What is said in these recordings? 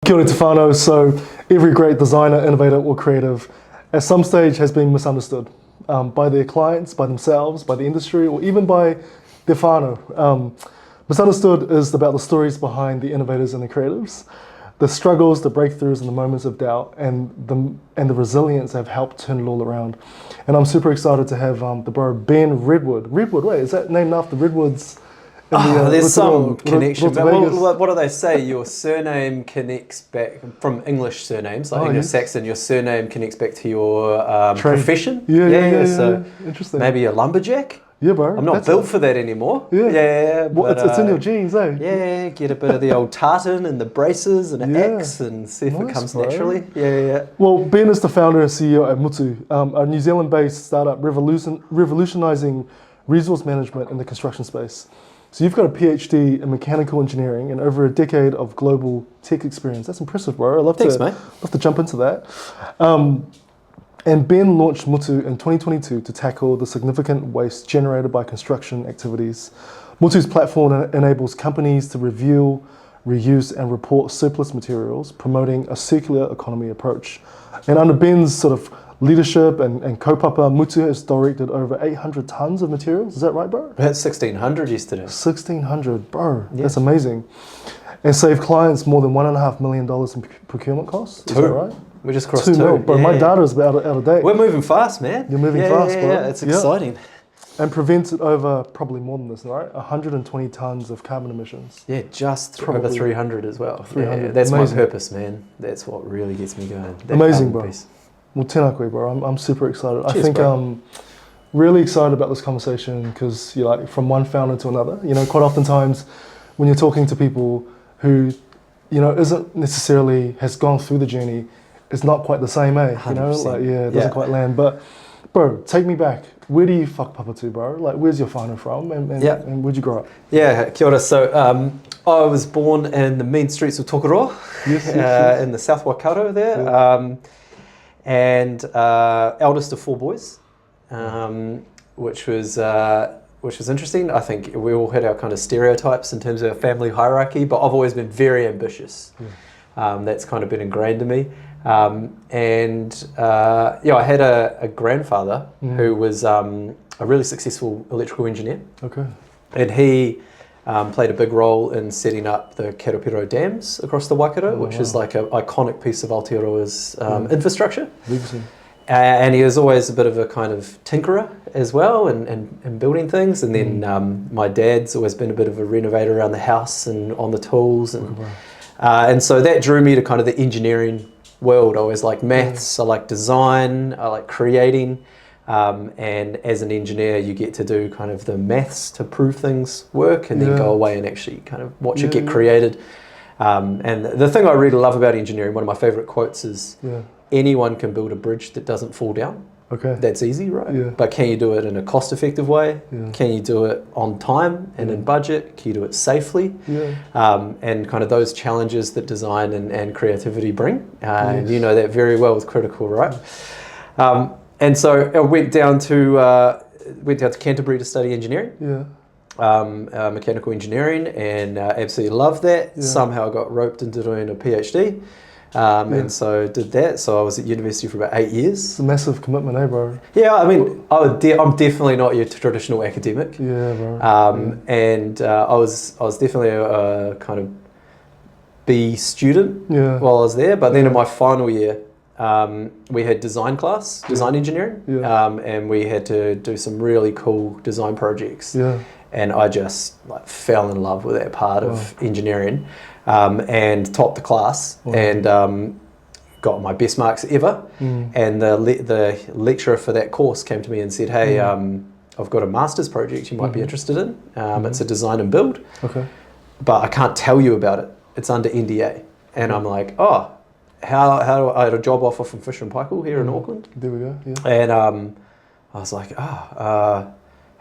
Kia ora te whānau. So every great designer, innovator or creative at some stage has been misunderstood by their clients, by themselves, by the industry, or even by their whānau. Misunderstood is about the stories behind the innovators and the creatives, the struggles, the breakthroughs, and the moments of doubt, and the resilience have helped turn it all around. And I'm super excited to have the bro Ben Redwood. Redwood, wait, is that named after Redwoods? There's some connection. Well, what do they say? Your surname connects back from English surnames, like Anglo-Saxon. Your surname connects back to your profession. Yeah. So interesting. maybe a lumberjack. Yeah, bro. I'm not built for that anymore. Well, but it's in your genes, eh? Yeah, get a bit of the old tartan and the braces and an axe and see if it comes naturally. Yeah. Well, Ben is the founder and CEO at Mutu, a New Zealand-based startup revolutionizing resource management in the construction space. So you've got a PhD in mechanical engineering and over a decade of global tech experience. That's impressive, bro. I'd love to jump into that. And Ben launched Mutu in 2022 to tackle the significant waste generated by construction activities. Mutu's platform enables companies to review, reuse, and report surplus materials, promoting a circular economy approach. And under Ben's sort of leadership and kaupapa, Mutu has directed over 800 tons of materials. Is that right, bro? We had 1,600 yesterday. 1,600, bro. Yeah. That's amazing. And saved clients more than $1.5 million in procurement costs. Is that right? We just crossed 2 2 mil, bro. My data is out of date. We're moving fast, man. You're moving fast, bro. Yeah, it's exciting. And prevented over, probably more than this, right? 120 tons of carbon emissions. Yeah, just over 300 as well. 300. Yeah, that's amazing. my purpose, man. That's what really gets me going. Amazing, bro. Piece. Well, tēnā koe, bro. I'm super excited. Cheers, I think bro. I'm really excited about this conversation because you're like from one founder to another. You know, quite oftentimes when you're talking to people who, you know, isn't necessarily has gone through the journey, it's not quite the same, eh? 100%. You know, like it doesn't quite land. But, bro, take me back. Where do you whakapapa to, bro? Like, where's your whānau from, and where'd you grow up? Yeah, kia ora. So I was born in the mean streets of Tokoroa, yes. in the South Waikato there. Yeah. And eldest of 4 boys, which was interesting. I think we all had our kind of stereotypes in terms of our family hierarchy, but I've always been very ambitious. That's kind of been ingrained in me. I had a grandfather who was a really successful electrical engineer. Okay. And he played a big role in setting up the Karapiro dams across the Waikato, which is like an iconic piece of Aotearoa's infrastructure. And he was always a bit of a kind of tinkerer as well and building things. And then my dad's always been a bit of a renovator around the house and on the tools. And so that drew me to kind of the engineering world. I always like maths, I like design, I like creating. And as an engineer, you get to do kind of the maths to prove things work and then go away and actually kind of watch it get created. And the thing I really love about engineering, one of my favorite quotes is, anyone can build a bridge that doesn't fall down. Okay. That's easy, right? Yeah. But can you do it in a cost-effective way? Yeah. Can you do it on time and in budget? Can you do it safely? Yeah. And kind of those challenges that design and creativity bring. And you know that very well with critical, right? And so I went down to Canterbury to study engineering. Yeah. Mechanical engineering, and absolutely loved that. Yeah. Somehow I got roped into doing a PhD. And so did that. So I was at university for about 8 years. It's a massive commitment, eh, bro? Yeah, I mean, I'm definitely not your traditional academic. Yeah, bro. And I was definitely a kind of B student while I was there. But then in my final year, we had design class, design engineering, and we had to do some really cool design projects. Yeah. And I just fell in love with that part of engineering. And topped the class and got my best marks ever. And the lecturer for that course came to me and said, hey, I've got a master's project you might be interested in. It's a design and build, but I can't tell you about it. It's under NDA. And I'm like, oh, how do I had a job offer from Fisher & Paykel here in Auckland. There we go, And I was like,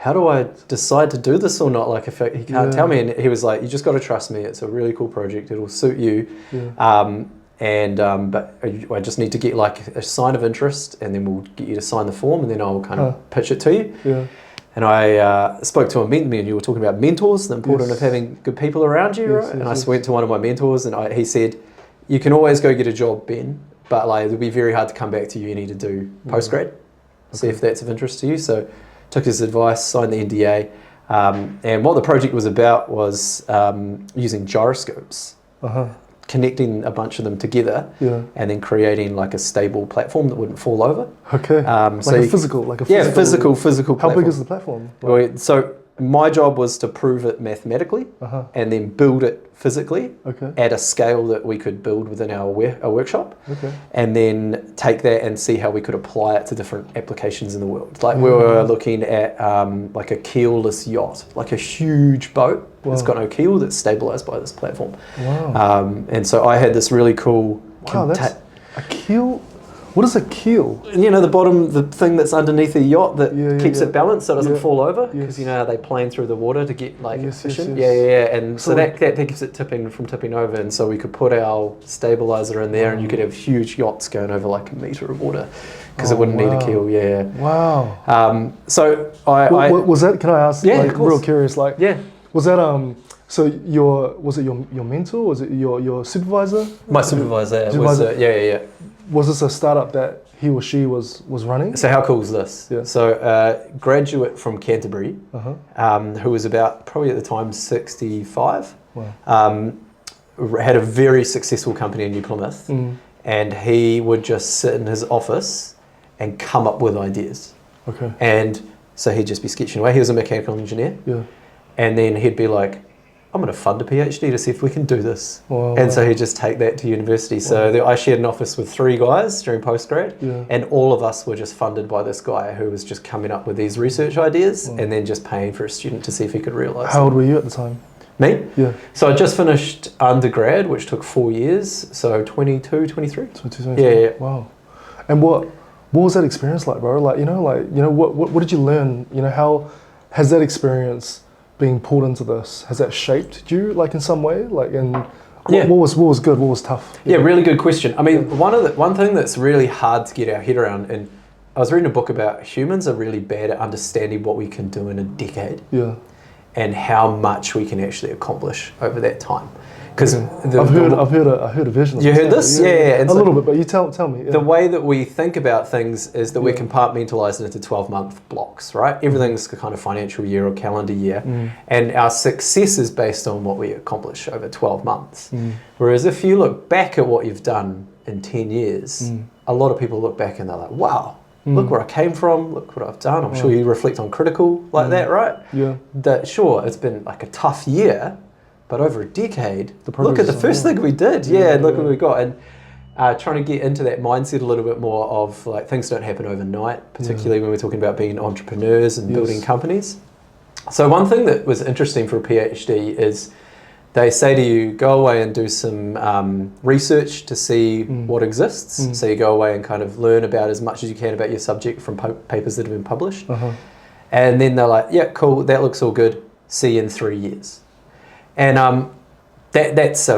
how do I decide to do this or not? Like, if he can't tell me. And he was like, you just got to trust me. It's a really cool project. It'll suit you. But I just need to get like a sign of interest, and then we'll get you to sign the form, and then I'll kind of pitch it to you. And I spoke to a mentor, and you were talking about mentors, the importance of having good people around you, right? And I went to one of my mentors, and he said, you can always go get a job, Ben, but like it'll be very hard to come back to uni to do postgrad. See if that's of interest to you. So took his advice, signed the NDA, and what the project was about was using gyroscopes, connecting a bunch of them together, and then creating like a stable platform that wouldn't fall over. Okay. Like a physical physical. How big is the platform? Well, so my job was to prove it mathematically and then build it physically at a scale that we could build within our workshop, and then take that and see how we could apply it to different applications in the world. Like we were looking at like a keelless yacht, like a huge boat that's got no keel that's stabilized by this platform. And so I had this really cool... that's a keel? What is a keel? You know, the thing that's underneath the yacht that keeps it balanced so it doesn't fall over, because you know how they plane through the water to get like efficient. And so that keeps it from tipping over, and so we could put our stabilizer in there, and you could have huge yachts going over like a metre of water because it wouldn't need a keel. So was that? Can I ask? Yeah, like, of course. Real curious. Like, was that So was it your mentor? Was it your supervisor? My supervisor. Was this a startup that he or she was running? So how cool is this? So graduate from Canterbury, who was about probably at the time 65, had a very successful company in New Plymouth, and he would just sit in his office and come up with ideas. And so he'd just be sketching away. He was a mechanical engineer, and then he'd be like, I'm going to fund a PhD to see if we can do this. So he'd just take that to university. So I shared an office with 3 guys during postgrad, and all of us were just funded by this guy who was just coming up with these research ideas and then just paying for a student to see if he could realise How old were you at the time? Me? So I just finished undergrad, which took 4 years, so 22, 23. 23. Wow. And what was that experience like, bro? Like, what did you learn? You know, how has that experience being pulled into this, has that shaped you like in some way? Like, and what was good, what was tough? Really good question. I mean, one thing that's really hard to get our head around, and I was reading a book about humans are really bad at understanding what we can do in a decade, and how much we can actually accomplish over that time. Because I've heard a version of you heard this? And a little bit, but you tell me. The way that we think about things is that we're compartmentalised into 12-month blocks, right? Everything's a kind of financial year or calendar year, and our success is based on what we accomplish over 12 months. Whereas if you look back at what you've done in 10 years, a lot of people look back and they're like, wow, look where I came from, look what I've done. I'm sure you reflect on critical like that, right? That sure, it's been like a tough year, but over a decade, look at the first thing we did. Look what we got. And trying to get into that mindset a little bit more of like things don't happen overnight, particularly when we're talking about being entrepreneurs and building companies. So one thing that was interesting for a PhD is they say to you, go away and do some research to see what exists. So you go away and kind of learn about as much as you can about your subject from papers that have been published. And then they're like, yeah, cool, that looks all good. See you in 3 years. And that's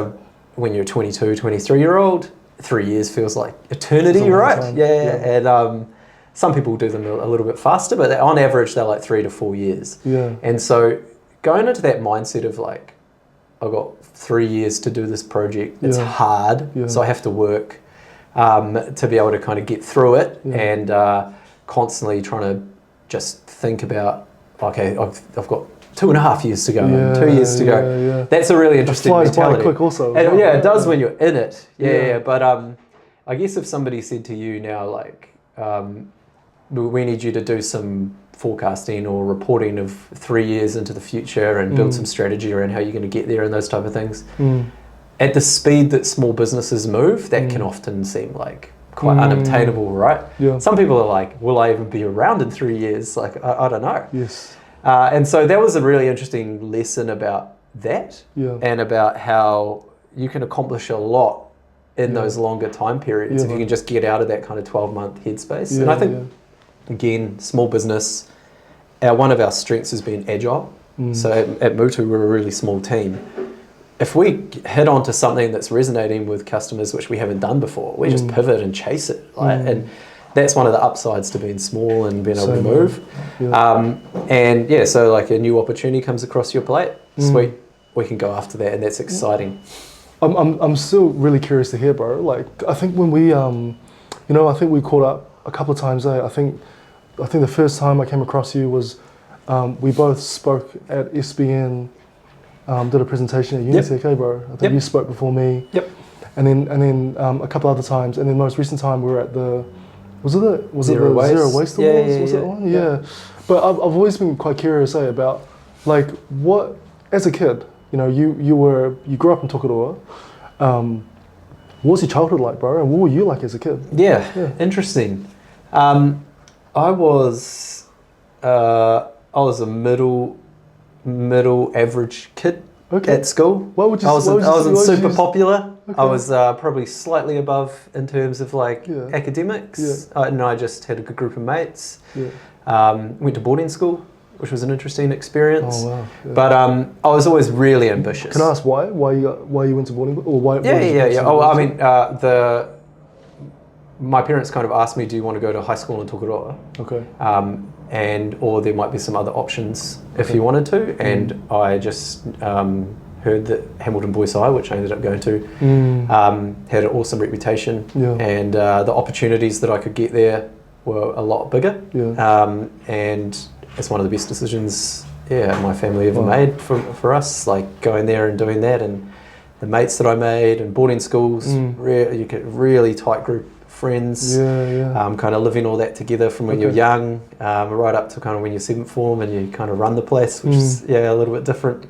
when you're a 22, 23-year-old, 3 years feels like eternity, right? And some people do them a little bit faster, but on average, they're like 3 to 4 years. And so going into that mindset of like, I've got 3 years to do this project, it's hard, so I have to work to be able to kind of get through it, and constantly trying to just think about, okay, I've got 2.5 years to go, 2 years to go. That's a really interesting mentality. It flies by quick also. And, it does when you're in it. But I guess if somebody said to you now, like, we need you to do some forecasting or reporting of 3 years into the future and build some strategy around how you're going to get there and those type of things. At the speed that small businesses move, that can often seem like quite unobtainable, right? Some people are like, will I even be around in 3 years? Like, I don't know. And so that was a really interesting lesson about that, and about how you can accomplish a lot in those longer time periods if you can just get out of that kind of 12-month headspace. And I think, again, small business, one of our strengths has been agile. So at Mutu, we're a really small team. If we hit onto something that's resonating with customers, which we haven't done before, we just pivot and chase it. And that's one of the upsides to being small and being able to move. So like a new opportunity comes across your plate, sweet, we can go after that, and that's exciting. I'm still really curious to hear, bro. Like, I think when we, I think we caught up a couple of times. I think the first time I came across you was we both spoke at SBN, did a presentation at Unitec, bro. I think you spoke before me. Yep. And then a couple other times, and then most recent time we were at the, was it the Zero Waste Awards? Was it one? Yeah. But I've always been quite curious, about like what, as a kid, you grew up in Tokoroa. What was your childhood like, bro? And what were you like as a kid? Yeah. Interesting. I was a middle average kid at school. What would you? I wasn't super popular. Okay. I was probably slightly above in terms of academics. And I just had a good group of mates. Went to boarding school, which was an interesting experience. Oh wow! Yeah. But I was always really ambitious. Can I ask why? Why you went to boarding or why? Yeah. Oh, I mean, my parents kind of asked me, "Do you want to go to high school in Tokoroa?" Okay. Or there might be some other options if you wanted to. And I just heard that Hamilton Boys High, which I ended up going to, had an awesome reputation, and the opportunities that I could get there were a lot bigger. And it's one of the best decisions my family ever made for us, like going there and doing that, and the mates that I made, and boarding schools, you get a really tight group of friends, kind of living all that together from when you're young, right up to kind of when you're 7th form and you kind of run the place, which is a little bit different.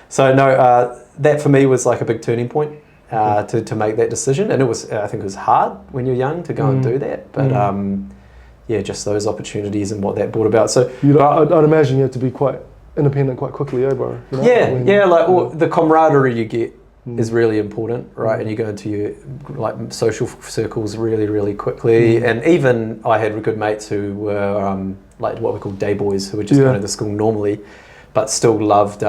So no, that for me was like a big turning point to make that decision, and I think it was hard when you're young to go and do that, but just those opportunities and what that brought about. So I'd imagine you had to be quite independent quite quickly, bro. The camaraderie you get is really important, right? And you go into your social circles really, really quickly. And even I had good mates who were what we call day boys, who were just going to the school normally, but still loved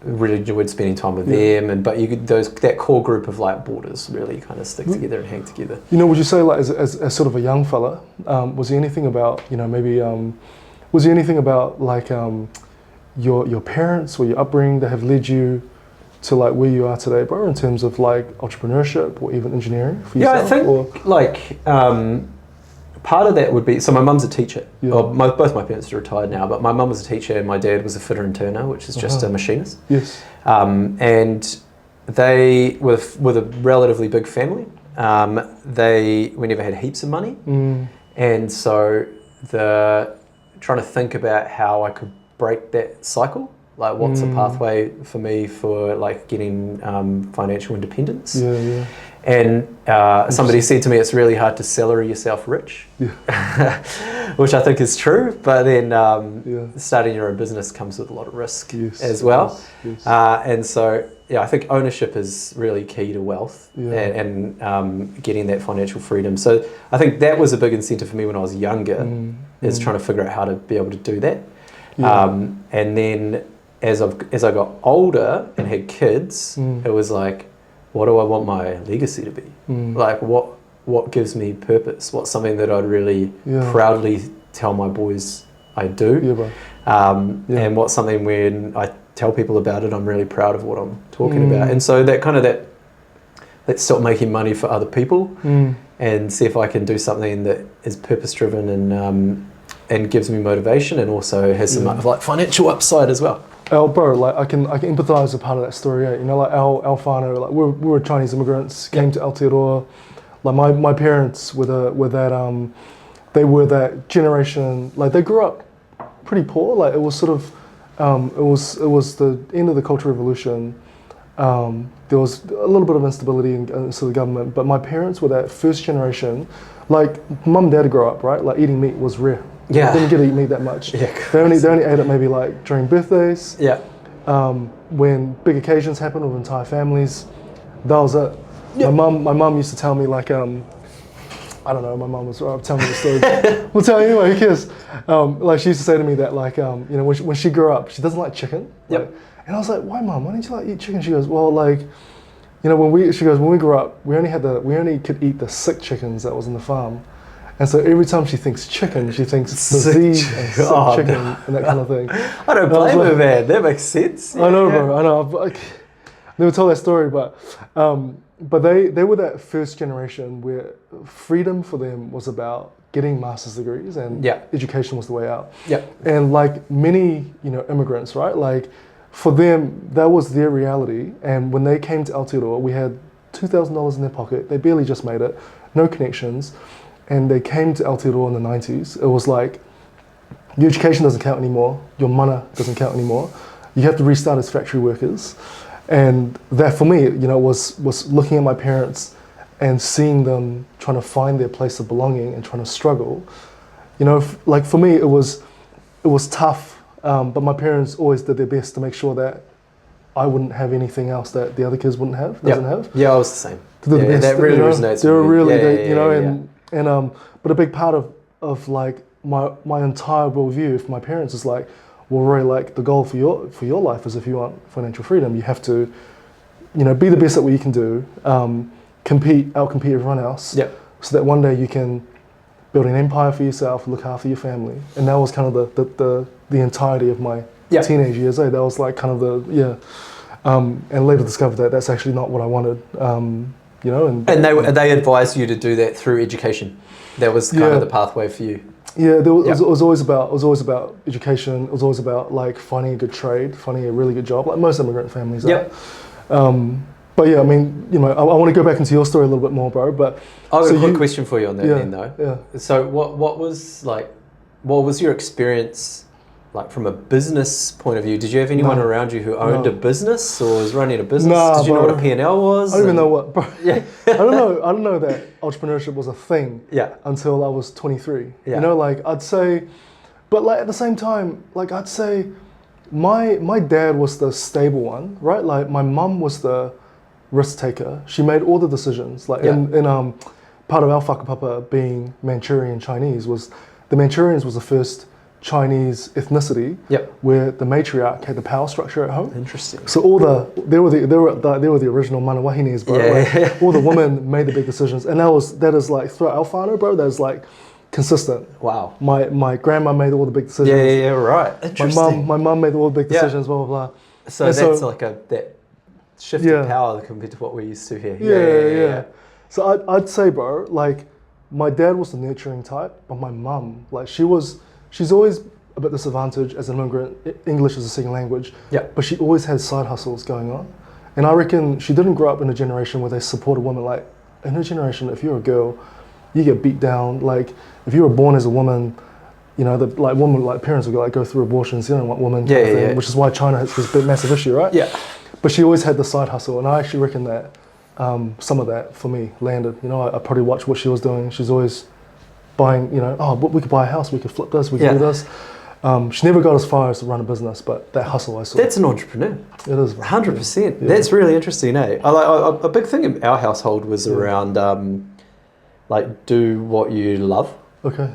really enjoyed spending time with them. But you could, that core group of boarders really kind of stick together and hang together. Would you say as sort of a young fella, was there anything about was there anything about your parents or your upbringing that have led you to where you are today, bro, in terms of entrepreneurship or even engineering for yourself? I think part of that would be, so my mum's a teacher. Well, both my parents are retired now, but my mum was a teacher and my dad was a fitter and turner, which is just a machinist. Yes. And they, with a relatively big family, we never had heaps of money. And so trying to think about how I could break that cycle, what's a pathway for me for getting financial independence. And somebody said to me, it's really hard to salary yourself rich, which I think is true. But then starting your own business comes with a lot of risk as well. And so, I think ownership is really key to wealth and getting that financial freedom. So I think that was a big incentive for me when I was younger, is trying to figure out how to be able to do that. And then as I got older and had kids, it was what do I want my legacy to be? What gives me purpose? What's something that I'd really proudly tell my boys I do? And what's something when I tell people about it, I'm really proud of what I'm talking about. And so let's stop making money for other people and see if I can do something that is purpose driven and gives me motivation and also has some financial upside as well. Bro, I can empathise with part of that story. Our whānau, we were Chinese immigrants, came to Aotearoa. My parents were that they were that generation. They grew up pretty poor. It was sort of it was the end of the Cultural Revolution. There was a little bit of instability in the government, but my parents were that first generation. Mum and dad grew up, right? Eating meat was rare. They didn't get to eat meat that much. They only ate it maybe during birthdays. When big occasions happened with entire families, that was it. My mum used to tell me I don't know, my mum was telling me the story. We'll tell you anyway, who cares? She used to say to me that when she grew up, she doesn't like chicken. And I was like, why, Mum? Why don't you eat chicken? She goes, well, when we grew up, we only could eat the sick chickens that was in the farm. And so every time she thinks chicken, she thinks disease and sick chicken and that kind of thing. I don't blame her, man. That makes sense. I know, bro. I know. never told that story, but they were that first generation where freedom for them was about getting master's degrees and education was the way out. Yeah. And like many, immigrants, right? Like for them, that was their reality. And when they came to Aotearoa, we had $2,000 in their pocket. They barely just made it, no connections. And they came to Aotearoa in the 90s. It was like, your education doesn't count anymore. Your mana doesn't count anymore. You have to restart as factory workers. And that for me, was looking at my parents and seeing them trying to find their place of belonging and trying to struggle. Like for me, it was tough, but my parents always did their best to make sure that I wouldn't have anything else that the other kids doesn't have. Yeah, I was the same. To do the best, that really resonates. They were really, yeah. But a big part of like my entire worldview for my parents is like, well, Roy, like the goal for your life is if you want financial freedom, you have to, be the best at what you can do, outcompete everyone else, so that one day you can build an empire for yourself, look after your family, and that was kind of the entirety of my teenage years. That was like kind of and later discovered that that's actually not what I wanted, And they advised you to do that through education. That was kind of the pathway for you. Yeah, it was always about education. It was always about like finding a good trade, finding a really good job, like most immigrant families are. But yeah, I mean, I want to go back into your story a little bit more, bro. But I've got a quick question for you on that then, though. Yeah. So what was your experience like from a business point of view? Did you have anyone around you who owned a business or was running a business? Nah, Did you know what a P&L was? I don't even know what, bro. Yeah. I don't know that entrepreneurship was a thing until I was 23. Yeah. Like I'd say, but like at the same time, like I'd say my dad was the stable one, right? Like my mum was the risk taker. She made all the decisions. Like in part of our whakapapa being Manchurian Chinese was the Manchurians was the first Chinese ethnicity where the matriarch had the power structure at home. Interesting. So they were the original manawahines, bro. All the women made the big decisions, and that is like throughout our whānau, bro. That is like consistent. Wow. My grandma made all the big decisions. Yeah, right. Interesting. My mum made all the big decisions. Blah blah blah. So that's like that shift of power compared to what we're used to here. Yeah. So I'd say, bro, like my dad was the nurturing type, but my mum, like she's always a bit disadvantaged as an immigrant. English is a second language. Yeah. But she always had side hustles going on. And I reckon she didn't grow up in a generation where they supported women. Like in her generation, if you're a girl, you get beat down. Like if you were born as a woman, parents would go through abortions. You don't want women, which is why China has this big massive issue, right? Yeah. But she always had the side hustle, and I actually reckon that some of that for me landed. I probably watched what she was doing. She's always buying, we could buy a house, we could flip this, we could do this. She never got as far as to run a business, but that hustle I saw. That's an entrepreneur. It is. 100%. Yeah. That's really interesting, eh? A big thing in our household was around, do what you love. Okay.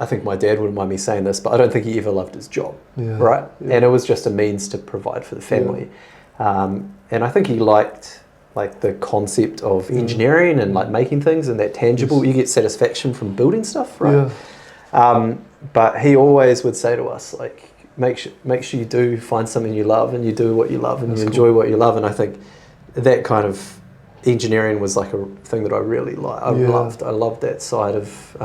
I think my dad wouldn't mind me saying this, but I don't think he ever loved his job, right? Yeah. And it was just a means to provide for the family. Yeah. And I think he liked the concept of engineering and making things and that tangible, you get satisfaction from building stuff, right? Yeah. But he always would say to us, make sure you do find something you love and you do what you love and you enjoy what you love. And I think that kind of engineering was like a thing that I really liked. I loved that side of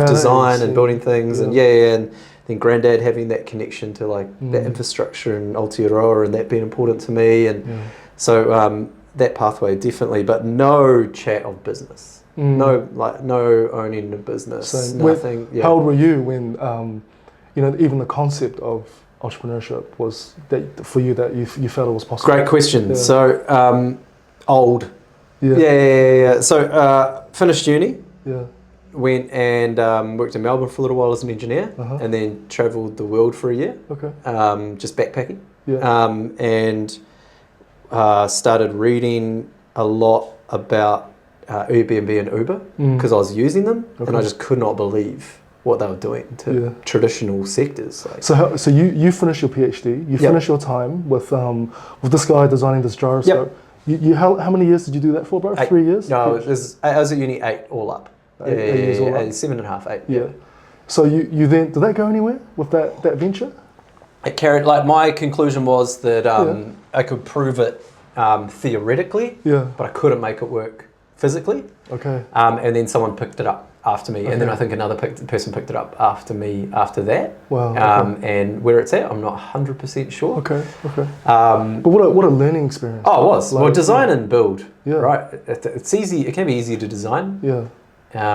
design and building things and then Granddad having that connection to that infrastructure in Aotearoa and that being important to me and so that pathway definitely, but no chat of business, no owning a business, nothing. How old were you when even the concept of entrepreneurship was that for you that you felt it was possible? Great question. Yeah. So old. Yeah. So finished uni. Yeah. Went and worked in Melbourne for a little while as an engineer, and then travelled the world for a year. Okay. Just backpacking. Yeah. And started reading a lot about Airbnb and Uber because I was using them, and I just could not believe what they were doing to traditional sectors. So you finished your PhD. You finished your time with this guy designing this gyroscope. Yep. You how many years did you do that for, bro? 8. 3 years? No, I was at uni 8 all up. 8 years all up? 7.5, 8. Yeah. So you then, did that go anywhere with that venture? it carried, like, my conclusion was that I could prove it theoretically, but I couldn't make it work physically. Okay. And then someone picked it up after me, and then I think another person picked it up after me after that. Wow. And where it's at, I'm not 100% sure. Okay. But what a learning experience. Oh, it was. Like, well, design and build, right? It's easy. It can be easy to design. Yeah.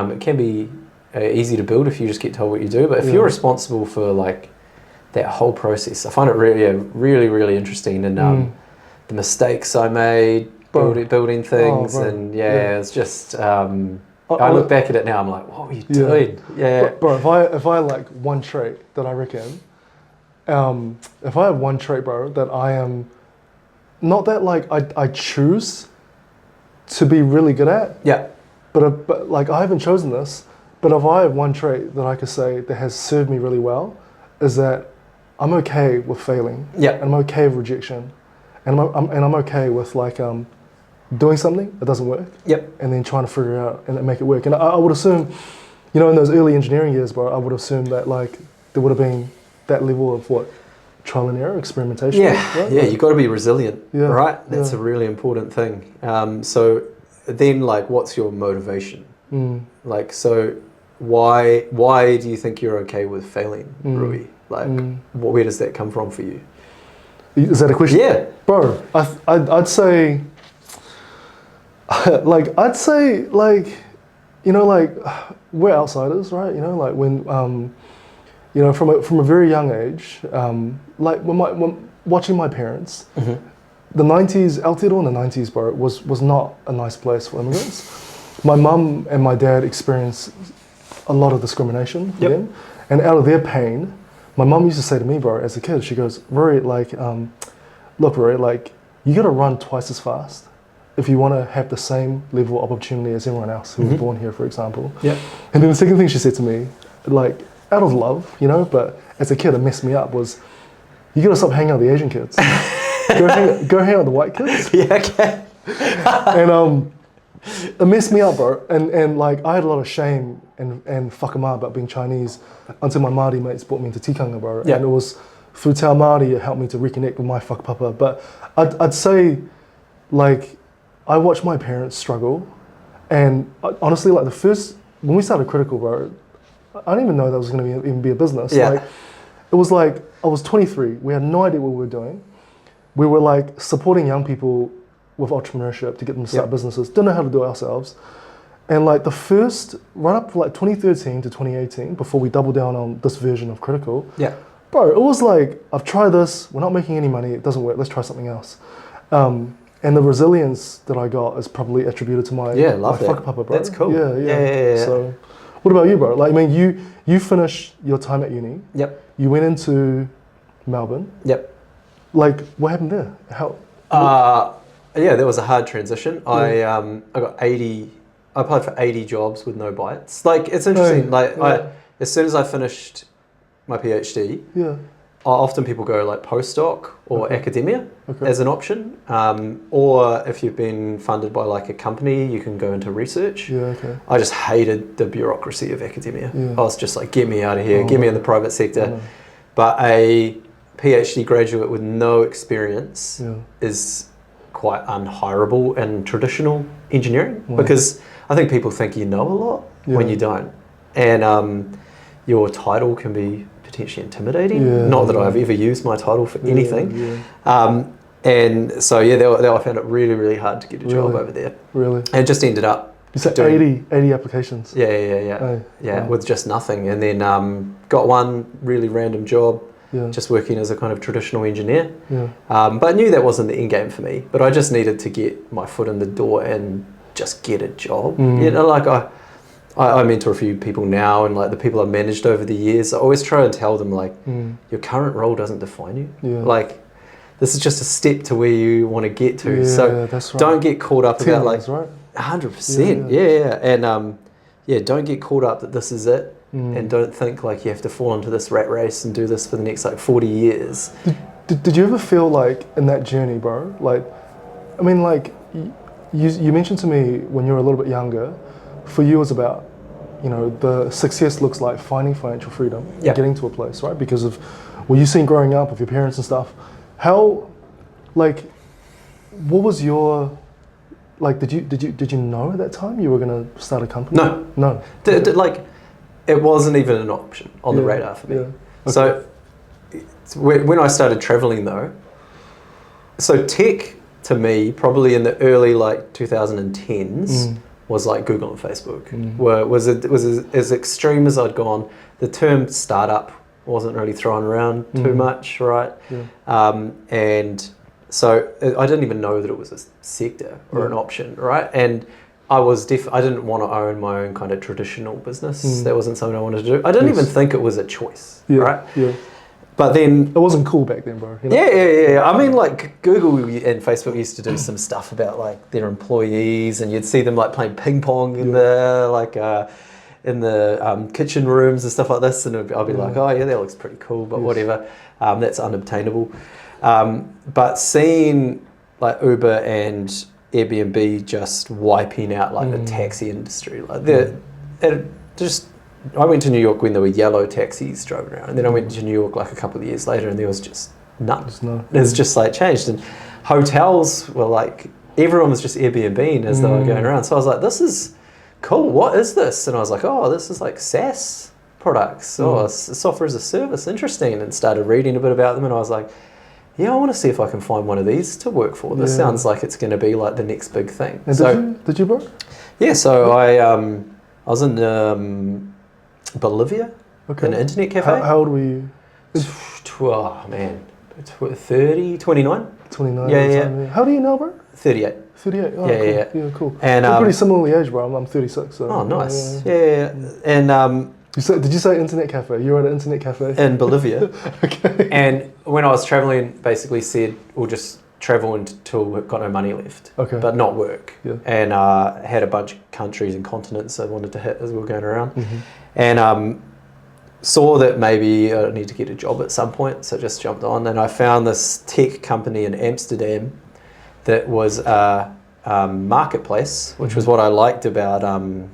It can be easy to build if you just get told what you do. But if you're responsible for, like, that whole process, I find it really interesting. And the mistakes I made building things, and it's just. I look back at it now, I'm like, what were you doing? Yeah. Bro, if I like one trait that I reckon, if I have one trait, bro, that I am, not that like I choose to be really good at. Yeah. But like I haven't chosen this, but if I have one trait that I could say that has served me really well, is that I'm okay with failing. Yeah. And I'm okay with rejection, and I'm okay with like doing something that doesn't work, and then trying to figure it out and make it work. And I would assume, you know, in those early engineering years, bro, I would assume that like there would have been that level of what, trial and error, experimentation. Yeah, right? You got to be resilient, right? That's a really important thing. So then, like, what's your motivation? Like, so why do you think you're okay with failing, Rui? Like, where does that come from for you? Is that a question? Yeah, bro. I'd say. I'd say, you know, like, we're outsiders, right? You know, like when, you know, from a very young age, like when watching my parents, the 90s, Aotearoa in the 90s, bro, was not a nice place for immigrants. My mum and my dad experienced a lot of discrimination then, and out of their pain, my mum used to say to me, bro, as a kid, she goes, Rory, like, look, Rory, like, you got to run twice as fast if you want to have the same level of opportunity as everyone else who was born here, for example. Yeah. And then the second thing she said to me, like, out of love, you know, but as a kid it messed me up, was, you got to stop hanging out with the Asian kids. go hang out with the white kids. Yeah, okay. And it messed me up, bro. And like, I had a lot of shame and whakama about being Chinese until my Māori mates brought me into tikanga, bro. Yeah. And it was through Te Ao Māori it helped me to reconnect with my whakapapa. But I'd say, like, I watched my parents struggle, and honestly, like when we started Critical, bro, I didn't even know that was going to even be a business. Yeah. Like, it was like, I was 23, we had no idea what we were doing. We were like supporting young people with entrepreneurship to get them to start businesses, didn't know how to do it ourselves. And like right up to like 2013 to 2018, before we doubled down on this version of Critical, bro, it was like, I've tried this, we're not making any money, it doesn't work, let's try something else. And the resilience that I got is probably attributed to my whakapapa, bro. That's cool. Yeah. So, what about you, bro? Like, I mean, you finished your time at uni. Yep. You went into Melbourne. Yep. Like, what happened there? How? Yeah, there was a hard transition. I got 80. I applied for 80 jobs with no bites. Like, it's interesting. As soon as I finished my PhD. Yeah. Often people go like postdoc or academia as an option, or if you've been funded by like a company, you can go into research. Yeah, okay. I just hated the bureaucracy of academia. Yeah. I was just like, get me out of here, get me in the private sector. But a PhD graduate with no experience is quite unhireable in traditional engineering, because I think people think you know a lot when you don't, and your title can be potentially intimidating. Not that I've ever used my title for anything. And so I found it really hard to get a job over there. Really? And it just ended up. You said 80 applications. Yeah, with just nothing. And then got one really random job, just working as a kind of traditional engineer. But I knew that wasn't the end game for me. But I just needed to get my foot in the door and just get a job. You know, like I mentor a few people now, and like the people I've managed over the years, I always try and tell them, like, your current role doesn't define you. Yeah. Like, this is just a step to where you want to get to. Yeah, so that's right. Don't get caught up about like 100%. Yeah. And don't get caught up that this is it, and don't think like you have to fall into this rat race and do this for the next like 40 years. Did you ever feel like in that journey, bro? Like, I mean, like you mentioned to me when you were a little bit younger. For you, it's about, you know, the success looks like finding financial freedom, getting to a place, right? Because of Well, you've seen growing up with your parents and stuff. How, like, what was your, like, did you know at that time you were going to start a company? No. No. Like, it wasn't even an option on the radar for me. Yeah. Okay. So when I started traveling though, so tech to me, probably in the early like 2010s, was like Google and Facebook. Was as extreme as I'd gone. The term startup wasn't really thrown around too much, right? Yeah. And so I didn't even know that it was a sector or an option, right? And I didn't want to own my own kind of traditional business. That wasn't something I wanted to do. I didn't even think it was a choice, right? Yeah. But then it wasn't cool back then, bro. You know? Yeah. I mean, like Google and Facebook used to do some stuff about like their employees, and you'd see them like playing ping pong in the kitchen rooms and stuff like this, and I'll be like, oh yeah, that looks pretty cool, but whatever. That's unobtainable. But seeing like Uber and Airbnb just wiping out like the taxi industry, like I went to New York when there were yellow taxis driving around, and then I went to New York like a couple of years later, and there was just none. It's just like changed, and hotels were like everyone was just Airbnb as they were going around. So I was like, this is cool. What is this? And I was like, oh, this is like SaaS products. Oh, software as a service. Interesting. And started reading a bit about them, and I was like, yeah, I want to see if I can find one of these to work for. This sounds like it's going to be like the next big thing. And so did you, bro? Yeah. So I was in Bolivia, an internet cafe. How old were you? Oh man, 30, 29. 29. Yeah. How do you know, bro? 38. 38. Oh, Yeah, cool. Yeah, cool. And we're pretty similarly aged, bro. I'm 36. So. Oh, nice. Yeah. And did you say internet cafe? You were at an internet cafe in Bolivia. Okay. And when I was traveling, basically said we'll just travel until we've got no money left, but not work. Yeah. And had a bunch of countries and continents I wanted to hit as we were going around, and saw that maybe I need to get a job at some point, so just jumped on, and I found this tech company in Amsterdam that was a marketplace, which was what I liked about Uber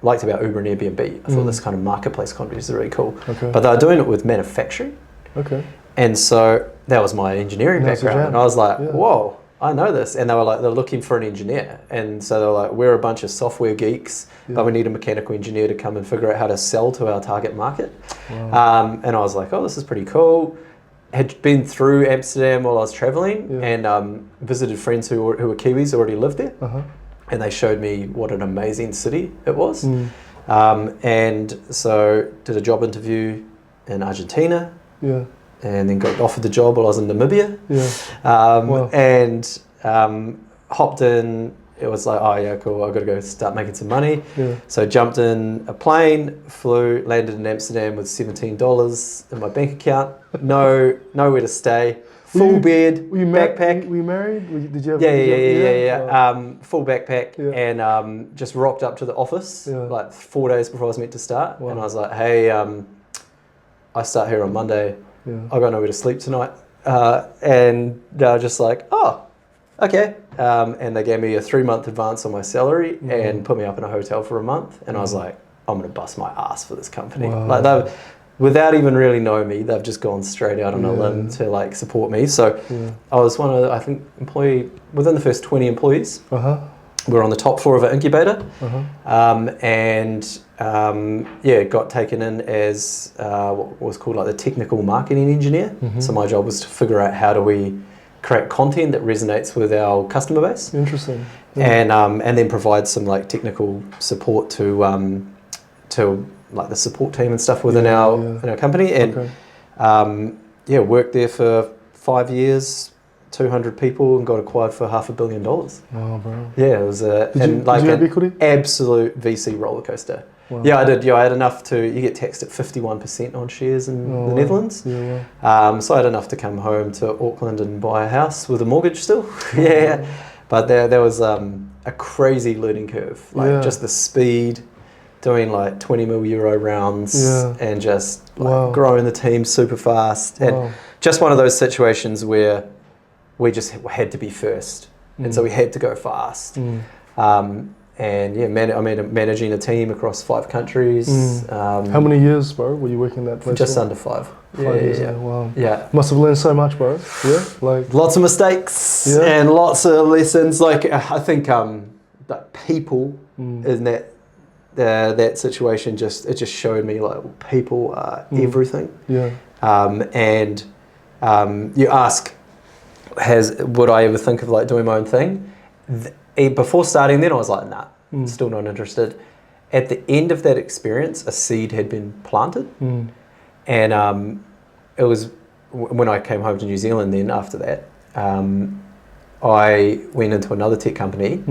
and Airbnb. I thought this kind of marketplace concept is really cool. Okay. But they were doing it with manufacturing. Okay. And so that was my engineering background. And I was like, whoa, I know this. And they were like, they're looking for an engineer. And so they were like, we're a bunch of software geeks, but we need a mechanical engineer to come and figure out how to sell to our target market. Wow. And I was like, oh, this is pretty cool. Had been through Amsterdam while I was traveling and visited friends who were Kiwis, already lived there. And they showed me what an amazing city it was. And so did a job interview in Argentina. Yeah. And then got offered the job while I was in Namibia. Yeah. And hopped in. It was like, oh yeah, cool, I've got to go start making some money. Yeah. So jumped in a plane, flew, landed in Amsterdam with $17 in my bank account. Nowhere to stay. Full bed, backpack. Were you married? Did you have Yeah. Full backpack and just rocked up to the office like 4 days before I was meant to start. Wow. And I was like, hey, I start here on Monday. Yeah. I got nowhere to sleep tonight. And they were just like, oh, okay. And they gave me a 3-month advance on my salary and put me up in a hotel for a month. And I was like, I'm going to bust my ass for this company. Wow. Like without even really knowing me, they've just gone straight out on a limb to like support me. So I was one of the, I think, within the first 20 employees. We were on the top floor of an incubator. Got taken in as what was called like the technical marketing engineer. So my job was to figure out how do we create content that resonates with our customer base. Interesting. And then provide some like technical support to like the support team and stuff within our company. And worked there for 5 years. 200 people and got acquired for $500 million. Wow, bro. Yeah, it was did you have equity? Absolute VC roller coaster. Wow. Yeah, I did. Yeah, I had enough you get taxed at 51% on shares in the Netherlands. Yeah, wow. So I had enough to come home to Auckland and buy a house with a mortgage still. But there was a crazy learning curve. Like just the speed, doing like 20 mil euro rounds and just like growing the team super fast. And just one of those situations where we just had to be first. And so we had to go fast. and yeah, managing a team across 5 countries. How many years, bro, were you working that place Just for? under 5. 5 years. Yeah. Wow. Yeah. Must have learned so much, bro. Yeah. Like Lots of mistakes and lots of lessons. Like I think that people in that situation just showed me like people are everything. Yeah. And you ask, would I ever think of like doing my own thing? Before starting then I was like, nah, still not interested. At the end of that experience, a seed had been planted. And it was when I came home to New Zealand then after that, I went into another tech company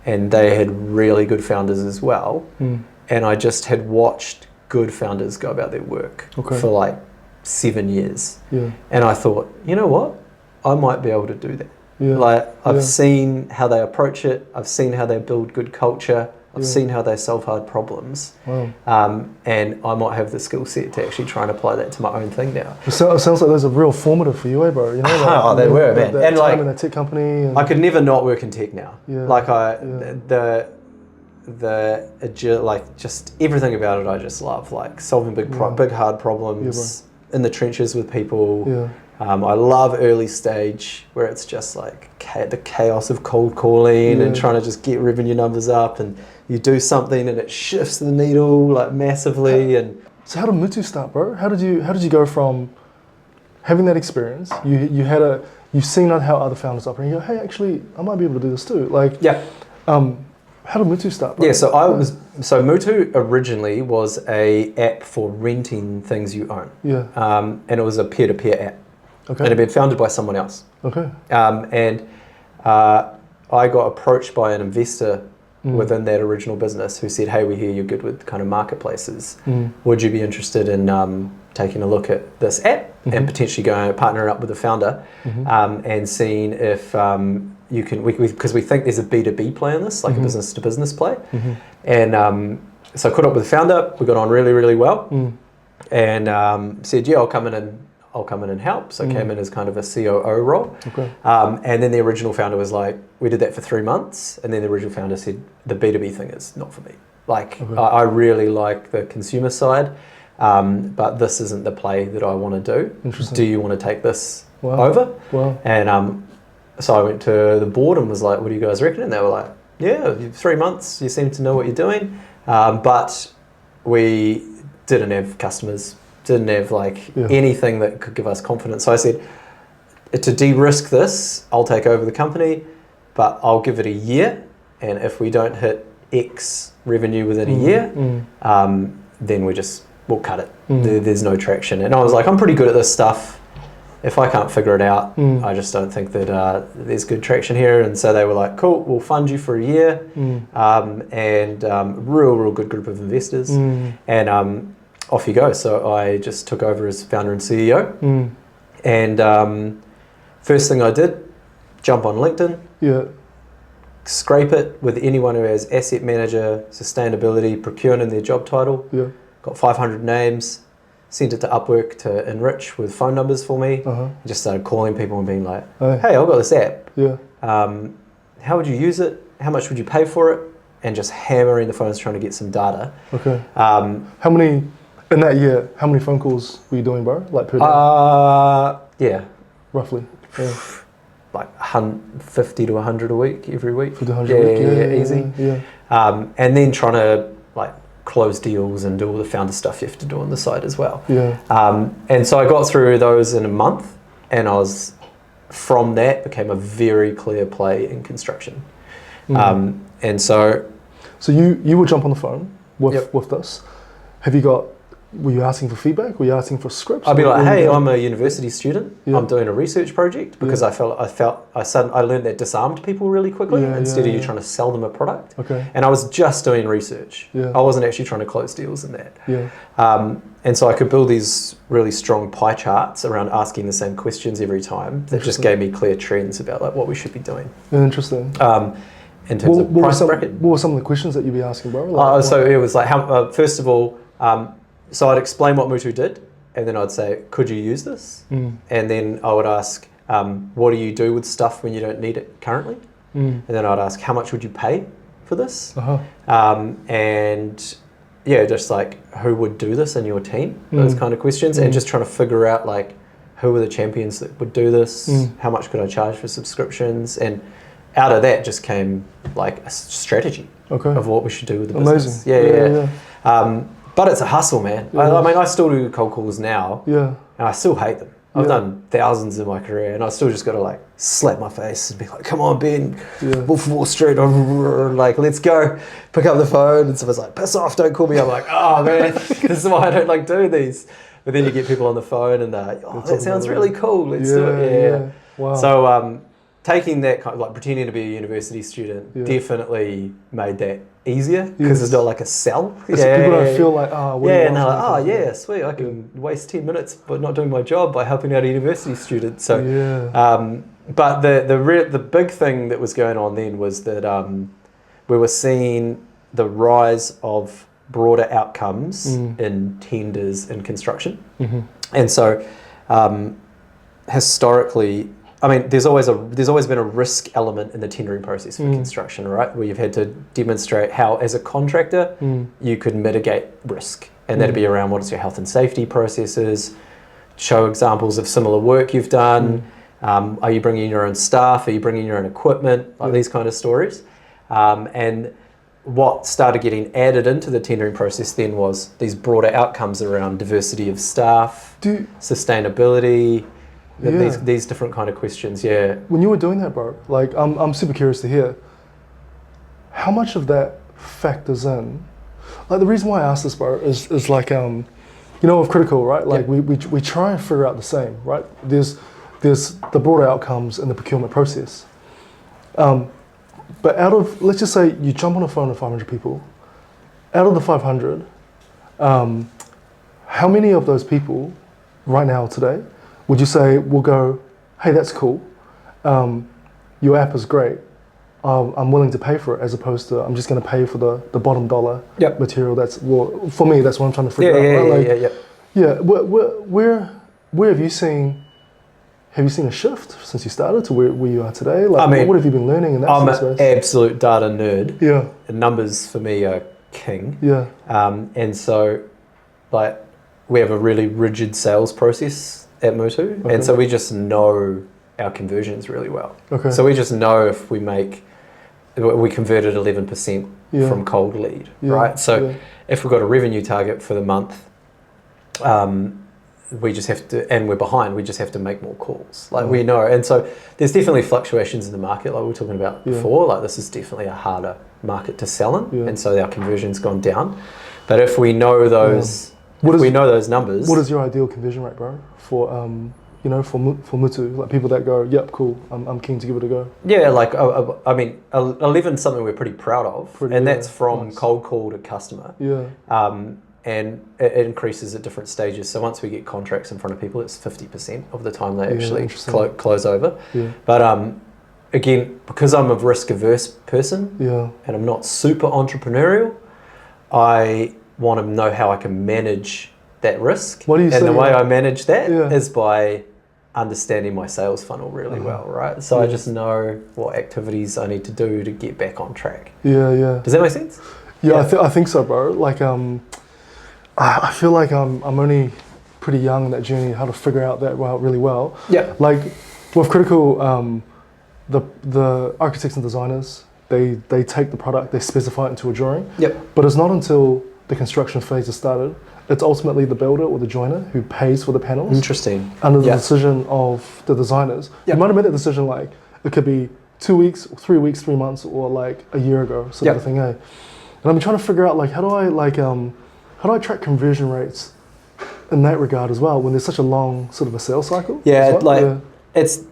and they had really good founders as well. And I just had watched good founders go about their work for like 7 years. Yeah. And I thought, you know what? I might be able to do that. Yeah. Like I've seen how they approach it. I've seen how they build good culture. I've seen how they solve hard problems. Wow. And I might have the skill set to actually try and apply that to my own thing now. It sounds like those are real formative for you, bro. You know, like, oh, they were, man. That and time like in a tech company. And I could never not work in tech now. Yeah. Like like just everything about it I just love. Like solving big hard problems in the trenches with people. Yeah. I love early stage where it's just like the chaos of cold calling and trying to just get revenue numbers up, and you do something and it shifts the needle like massively. So how did Mutu start, bro? How did you go from having that experience? You've seen how other founders operate. And you go, hey, actually, I might be able to do this too. Like how did Mutu start, bro? Yeah, so Mutu originally was a app for renting things you own. Yeah. And it was a peer-to-peer app. Okay. And it had been founded by someone else. Okay. And I got approached by an investor within that original business who said, hey, we hear you're good with kind of marketplaces. Would you be interested in taking a look at this app and potentially going partnering up with the founder and seeing if you can, because we think there's a B2B play in this, like a business to business play. And so I caught up with the founder, we got on really, really well, and said, yeah, I'll come in and help. So I came in as kind of a COO role. Okay. And then the original founder was like, we did that for 3 months. And then the original founder said, the B2B thing is not for me. Like, I really like the consumer side, but this isn't the play that I want to do. Interesting. Do you want to take this over? Wow. And so I went to the board and was like, what do you guys reckon? And they were like, yeah, 3 months, you seem to know what you're doing. But we didn't have customers, didn't have anything that could give us confidence. So I said, to de-risk this, I'll take over the company, but I'll give it a year. And if we don't hit X revenue within a year, then we'll cut it. There's no traction. And I was like, I'm pretty good at this stuff. If I can't figure it out, I just don't think that there's good traction here. And so they were like, cool, we'll fund you for a year. And real good group of investors. And off you go. So I just took over as founder and CEO. And first thing I did, jump on LinkedIn. Yeah. Scrape it with anyone who has asset manager, sustainability, procurement in their job title. Yeah. Got 500 names. Sent it to Upwork to enrich with phone numbers for me. Just started calling people and being like, hey, I've got this app. Yeah. How would you use it? How much would you pay for it? And just hammering the phones trying to get some data. Okay. In that year, how many phone calls were you doing, bro? Like per day? Yeah. Roughly? Yeah. Like 50 to 100 a week, every week. 50 to 100 a week? Yeah, easy. Yeah. And then trying to close deals and do all the founder stuff you have to do on the side as well. Yeah. And so I got through those in a month, and from that became a very clear play in construction. And so you would jump on the phone with this. Were you asking for feedback? Were you asking for scripts? I'd be like, hey, I'm a university student. Yeah. I'm doing a research project because I learned that disarmed people really quickly instead of you trying to sell them a product. Okay. And I was just doing research. Yeah. I wasn't actually trying to close deals in that. Yeah. And so I could build these really strong pie charts around asking the same questions every time that just gave me clear trends about what we should be doing. Interesting. In terms of price bracket. What were some of the questions that you'd be asking, bro? So it was first of all, so I'd explain what Mutu did, and then I'd say, could you use this? And then I would ask, what do you do with stuff when you don't need it currently? And then I'd ask, how much would you pay for this. And yeah, just like who would do this in your team, those kind of questions, and just trying to figure out like who were the champions that would do this, how much could I charge for subscriptions, and out of that just came like a strategy of what we should do with the business. Yeah. But it's a hustle, man. I mean, I still do cold calls now, and I still hate them. I've done thousands in my career, and I still just got to like slap my face and be like, "Come on, Ben, Wolf of Wall Street, like let's go." Pick up the phone, and someone's like, "Piss off, don't call me." I'm like, "Oh man, this is why I don't like doing these." But then you get people on the phone, and they're like, "Oh, that sounds really cool. Let's do it." Yeah. Wow. So taking that kind of like pretending to be a university student definitely made that easier because it's not like a sell. People don't feel like, and they're like, "Oh yeah, sweet, I can waste 10 minutes but not doing my job by helping out a university student." So, but the big thing that was going on then was that we were seeing the rise of broader outcomes in tenders in construction, and so historically, I mean, there's always been a risk element in the tendering process for construction, right? Where you've had to demonstrate how, as a contractor, you could mitigate risk, and that'd be around what is your health and safety processes, show examples of similar work you've done. Are you bringing your own staff? Are you bringing your own equipment? Like these kind of stories. And what started getting added into the tendering process then was these broader outcomes around diversity of staff, sustainability. These different kind of questions, When you were doing that, bro, like I'm super curious to hear how much of that factors in. Like the reason why I asked this, bro, is like with critical, right? Like we try and figure out the same, right? There's the broader outcomes in the procurement process. But out of, let's just say you jump on a phone with 500 people, out of the 500, how many of those people right now today would you say will go, "Hey, that's cool. Your app is great. I'm willing to pay for it," as opposed to I'm just going to pay for the bottom dollar material. For me, that's what I'm trying to figure out. Where have you seen? Have you seen a shift since you started to where you are today? Like, I mean, what have you been learning in that space? I'm an absolute data nerd. Yeah. And numbers for me are king. Yeah. And so, like, we have a really rigid sales process at Mutu, and so we just know our conversions really well. So we just know if we converted 11% from cold lead, right? So if we've got a revenue target for the month, we just have to, and we're behind, we just have to make more calls. Like we know, and so there's definitely fluctuations in the market, like we were talking about before. Like this is definitely a harder market to sell in, and so our conversion's gone down. But if we know those. We know those numbers. What is your ideal conversion rate, bro? For for Mutu, like people that go, "Yep, cool, I'm keen to give it a go." Yeah, like I mean, 11 is something we're pretty proud of, and that's from cold call to customer. Yeah. And it increases at different stages. So once we get contracts in front of people, it's 50% of the time they actually close over. Yeah. But again, because I'm a risk averse person, and I'm not super entrepreneurial, I want to know how I can manage that risk. What do you say? And the way I manage that is by understanding my sales funnel really well, right? So I just know what activities I need to do to get back on track. Yeah. Does that make sense? Yeah. I think so, bro. Like I feel like I'm only pretty young in that journey, how to figure out that really well. Yeah. Like with critical, the architects and designers, they take the product, they specify it into a drawing. Yep. But it's not until the construction phase has started, it's ultimately the builder or the joiner who pays for the panels. Interesting. Under the decision of the designers. You might have made that decision like, it could be 2 weeks, 3 weeks, 3 months, or like a year ago, sort of thing, eh? And I'm trying to figure out like, how do I track conversion rates in that regard as well, when there's such a long sort of a sales cycle? Yeah, it's,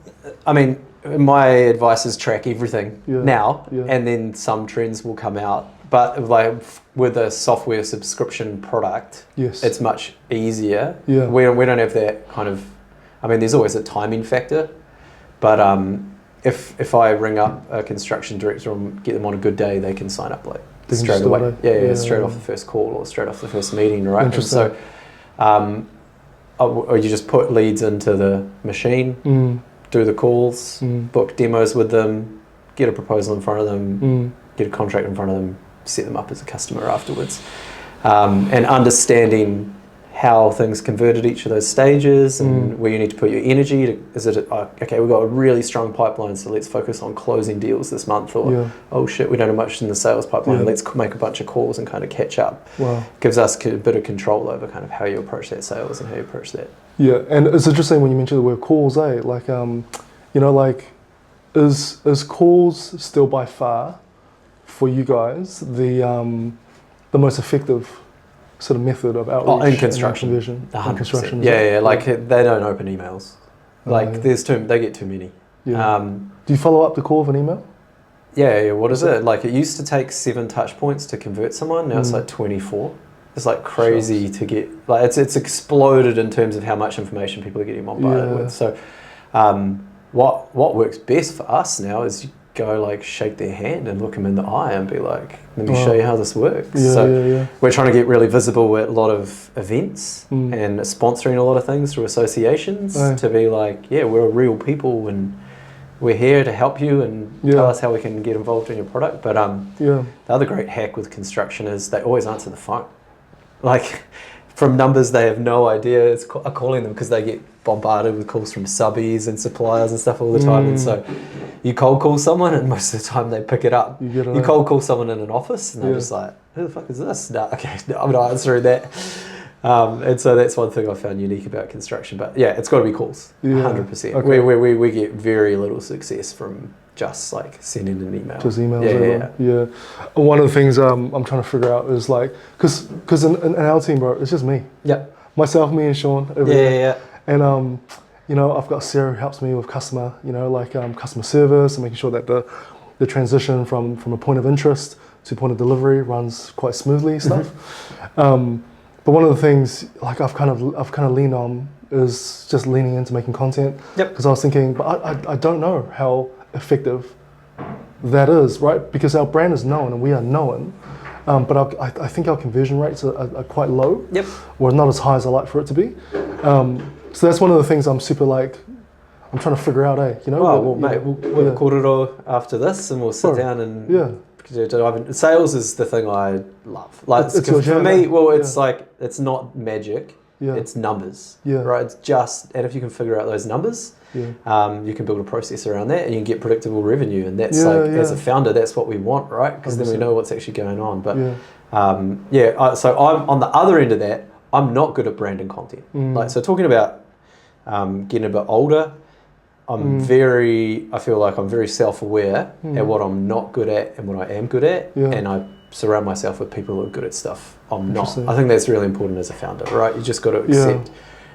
I mean, my advice is track everything now, and then some trends will come out. But like with a software subscription product, it's much easier. Yeah. We don't have that kind of, I mean, there's always a timing factor, but if I ring up a construction director and get them on a good day, they can sign up like straight away. Straight off the first call or straight off the first meeting, right? Interesting. And so, or you just put leads into the machine, do the calls, book demos with them, get a proposal in front of them, get a contract in front of them, set them up as a customer afterwards. And understanding how things convert at each of those stages and where you need to put your energy. Is it, okay, we've got a really strong pipeline, so let's focus on closing deals this month, or, oh shit, we don't have much in the sales pipeline, let's make a bunch of calls and kind of catch up. Wow. Gives us a bit of control over kind of how you approach that sales and how you approach that. Yeah, and it's interesting when you mention the word calls, like, like, is calls still by far, for you guys, the most effective sort of method of outreach in construction, and conversion? 100%. In construction, Like they don't open emails. Like they get too many. Yeah. Do you follow up the call with an email? Yeah. What is it? Like it used to take 7 touch points to convert someone. Now it's like 24. It's like crazy to get. Like it's exploded in terms of how much information people are getting bombarded with. So, what works best for us now is you go like shake their hand and look them in the eye and be like, let me show you how this works. We're trying to get really visible at a lot of events and sponsoring a lot of things through associations to be like, we're real people and we're here to help you and tell us how we can get involved in your product. But the other great hack with construction is they always answer the phone. Like from numbers they have no idea are calling them, because they get bombarded with calls from subbies and suppliers and stuff all the time. And so you cold call someone and most of the time they pick it up. You cold call someone in an office and they're just like, who the fuck is this? No, I'm not answering that. And so that's one thing I found unique about construction. But it's got to be calls, 100%. Okay. We get very little success from just like sending an email. Just emails. Yeah. One of the things I'm trying to figure out is like, because in our team, bro, it's just me. Yeah. Myself, me, and Sean. Over there. And I've got Sarah who helps me with customer, customer service and making sure that the transition from a point of interest to point of delivery runs quite smoothly. But one of the things like I've kind of leaned on is just leaning into making content. Because I was thinking, but I don't know how effective that is, right? Because our brand is known and we are known, but I think our conversion rates are quite low, or not as high as I like for it to be. So that's one of the things I'm super I'm trying to figure out, mate, we'll kōrero after this and we'll sit down and sales is the thing I love. Like it's for me, it's like it's not magic. It's numbers, right? It's just, and if you can figure out those numbers, you can build a process around that and you can get predictable revenue. And that's as a founder, that's what we want, right? Because then we know what's actually going on. But so I'm on the other end of that. I'm not good at branding content. So talking about getting a bit older, I feel like I'm very self-aware at what I'm not good at and what I am good at, and I surround myself with people who are good at stuff I'm not. I think that's really important as a founder, right? You just got to accept.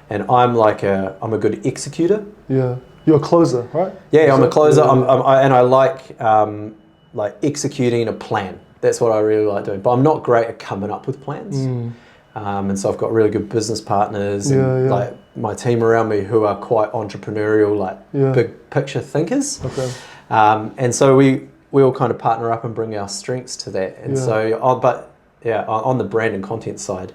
And I'm a good executor. Yeah, you're a closer, right? Yeah, I'm a closer. I like executing a plan. That's what I really like doing. But I'm not great at coming up with plans. And so I've got really good business partners and like my team around me who are quite entrepreneurial, big picture thinkers. Okay. And so we all kind of partner up and bring our strengths to that. And so, on the brand and content side,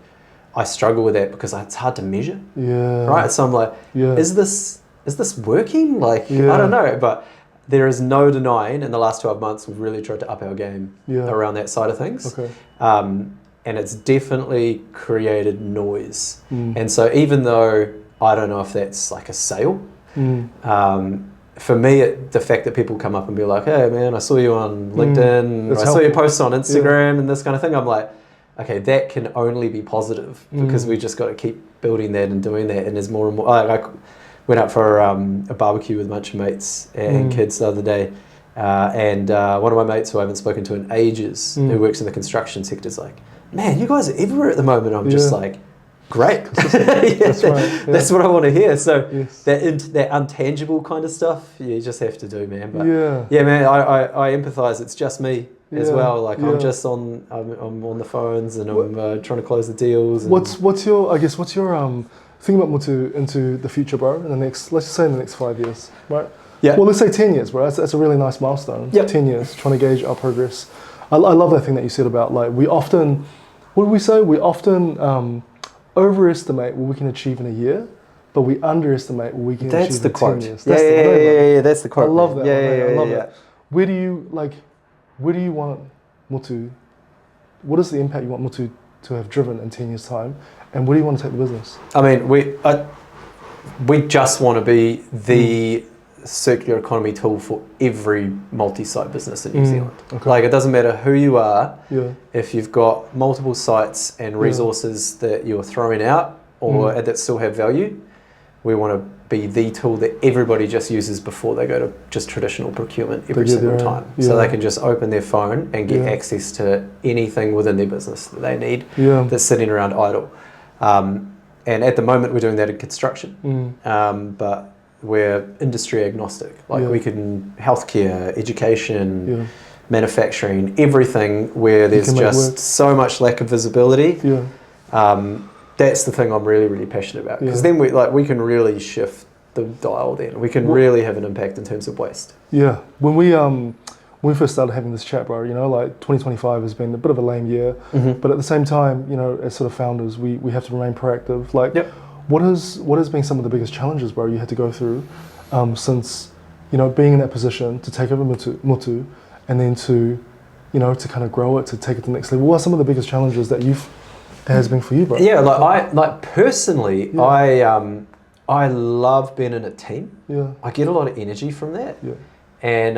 I struggle with that because it's hard to measure. Yeah. Right. So I'm like, is this working? Like, I don't know, but there is no denying in the last 12 months we've really tried to up our game around that side of things. Okay. And it's definitely created noise. And so even though I don't know if that's like a sale, for me, the fact that people come up and be like, hey man, I saw you on LinkedIn, I saw your posts on Instagram and this kind of thing, I'm like, okay, that can only be positive because we just got to keep building that and doing that. And there's more and more. I went out for a barbecue with a bunch of mates and kids the other day. And one of my mates who I haven't spoken to in ages, who works in the construction sector, is like, man, you guys are everywhere at the moment. I'm just like, great. That's right. That's what I want to hear. So that intangible kind of stuff, you just have to do, man. But man, I empathize. It's just me as well. Like I'm just I'm on the phones and I'm trying to close the deals. And what's your thing about Mutu into the future, bro? In the next, let's just say in the next 5 years, right? Yeah. Well, let's say 10 years, bro. That's a really nice milestone. 10 years, trying to gauge our progress. I love that thing that you said about like we often overestimate what we can achieve in a year, but we underestimate what we can achieve in 10 years. That's the quote. Yeah, that's the quote. I love that. I love it. Where do you want Mutu, what is the impact you want Mutu to have driven in 10 years' time, and where do you want to take the business? I mean, we just want to be the circular economy tool for every multi-site business in New Zealand. Okay. Like, it doesn't matter who you are, Yeah. if you've got multiple sites and resources that you're throwing out or that still have value, we want to be the tool that everybody just uses before they go to just traditional procurement every single time. So they can just open their phone and get access to anything within their business that they need that's sitting around idle. And at the moment we're doing that in construction, but we're industry agnostic. Like we can healthcare, education, manufacturing, everything where there's just so much lack of visibility. That's the thing I'm really, really passionate about, because then we can really shift the dial. Then we can really have an impact in terms of waste. Yeah, when we first started having this chat, bro, you know, like 2025 has been a bit of a lame year, but at the same time, you know, as sort of founders, we have to remain proactive. Like, what has been some of the biggest challenges, bro, you had to go through since, you know, being in that position to take over Mutu and then to, you know, to kind of grow it, to take it to the next level? What are some of the biggest challenges that has been for you, bro? Yeah, like personally, I love being in a team. Yeah, I get a lot of energy from that. Yeah, and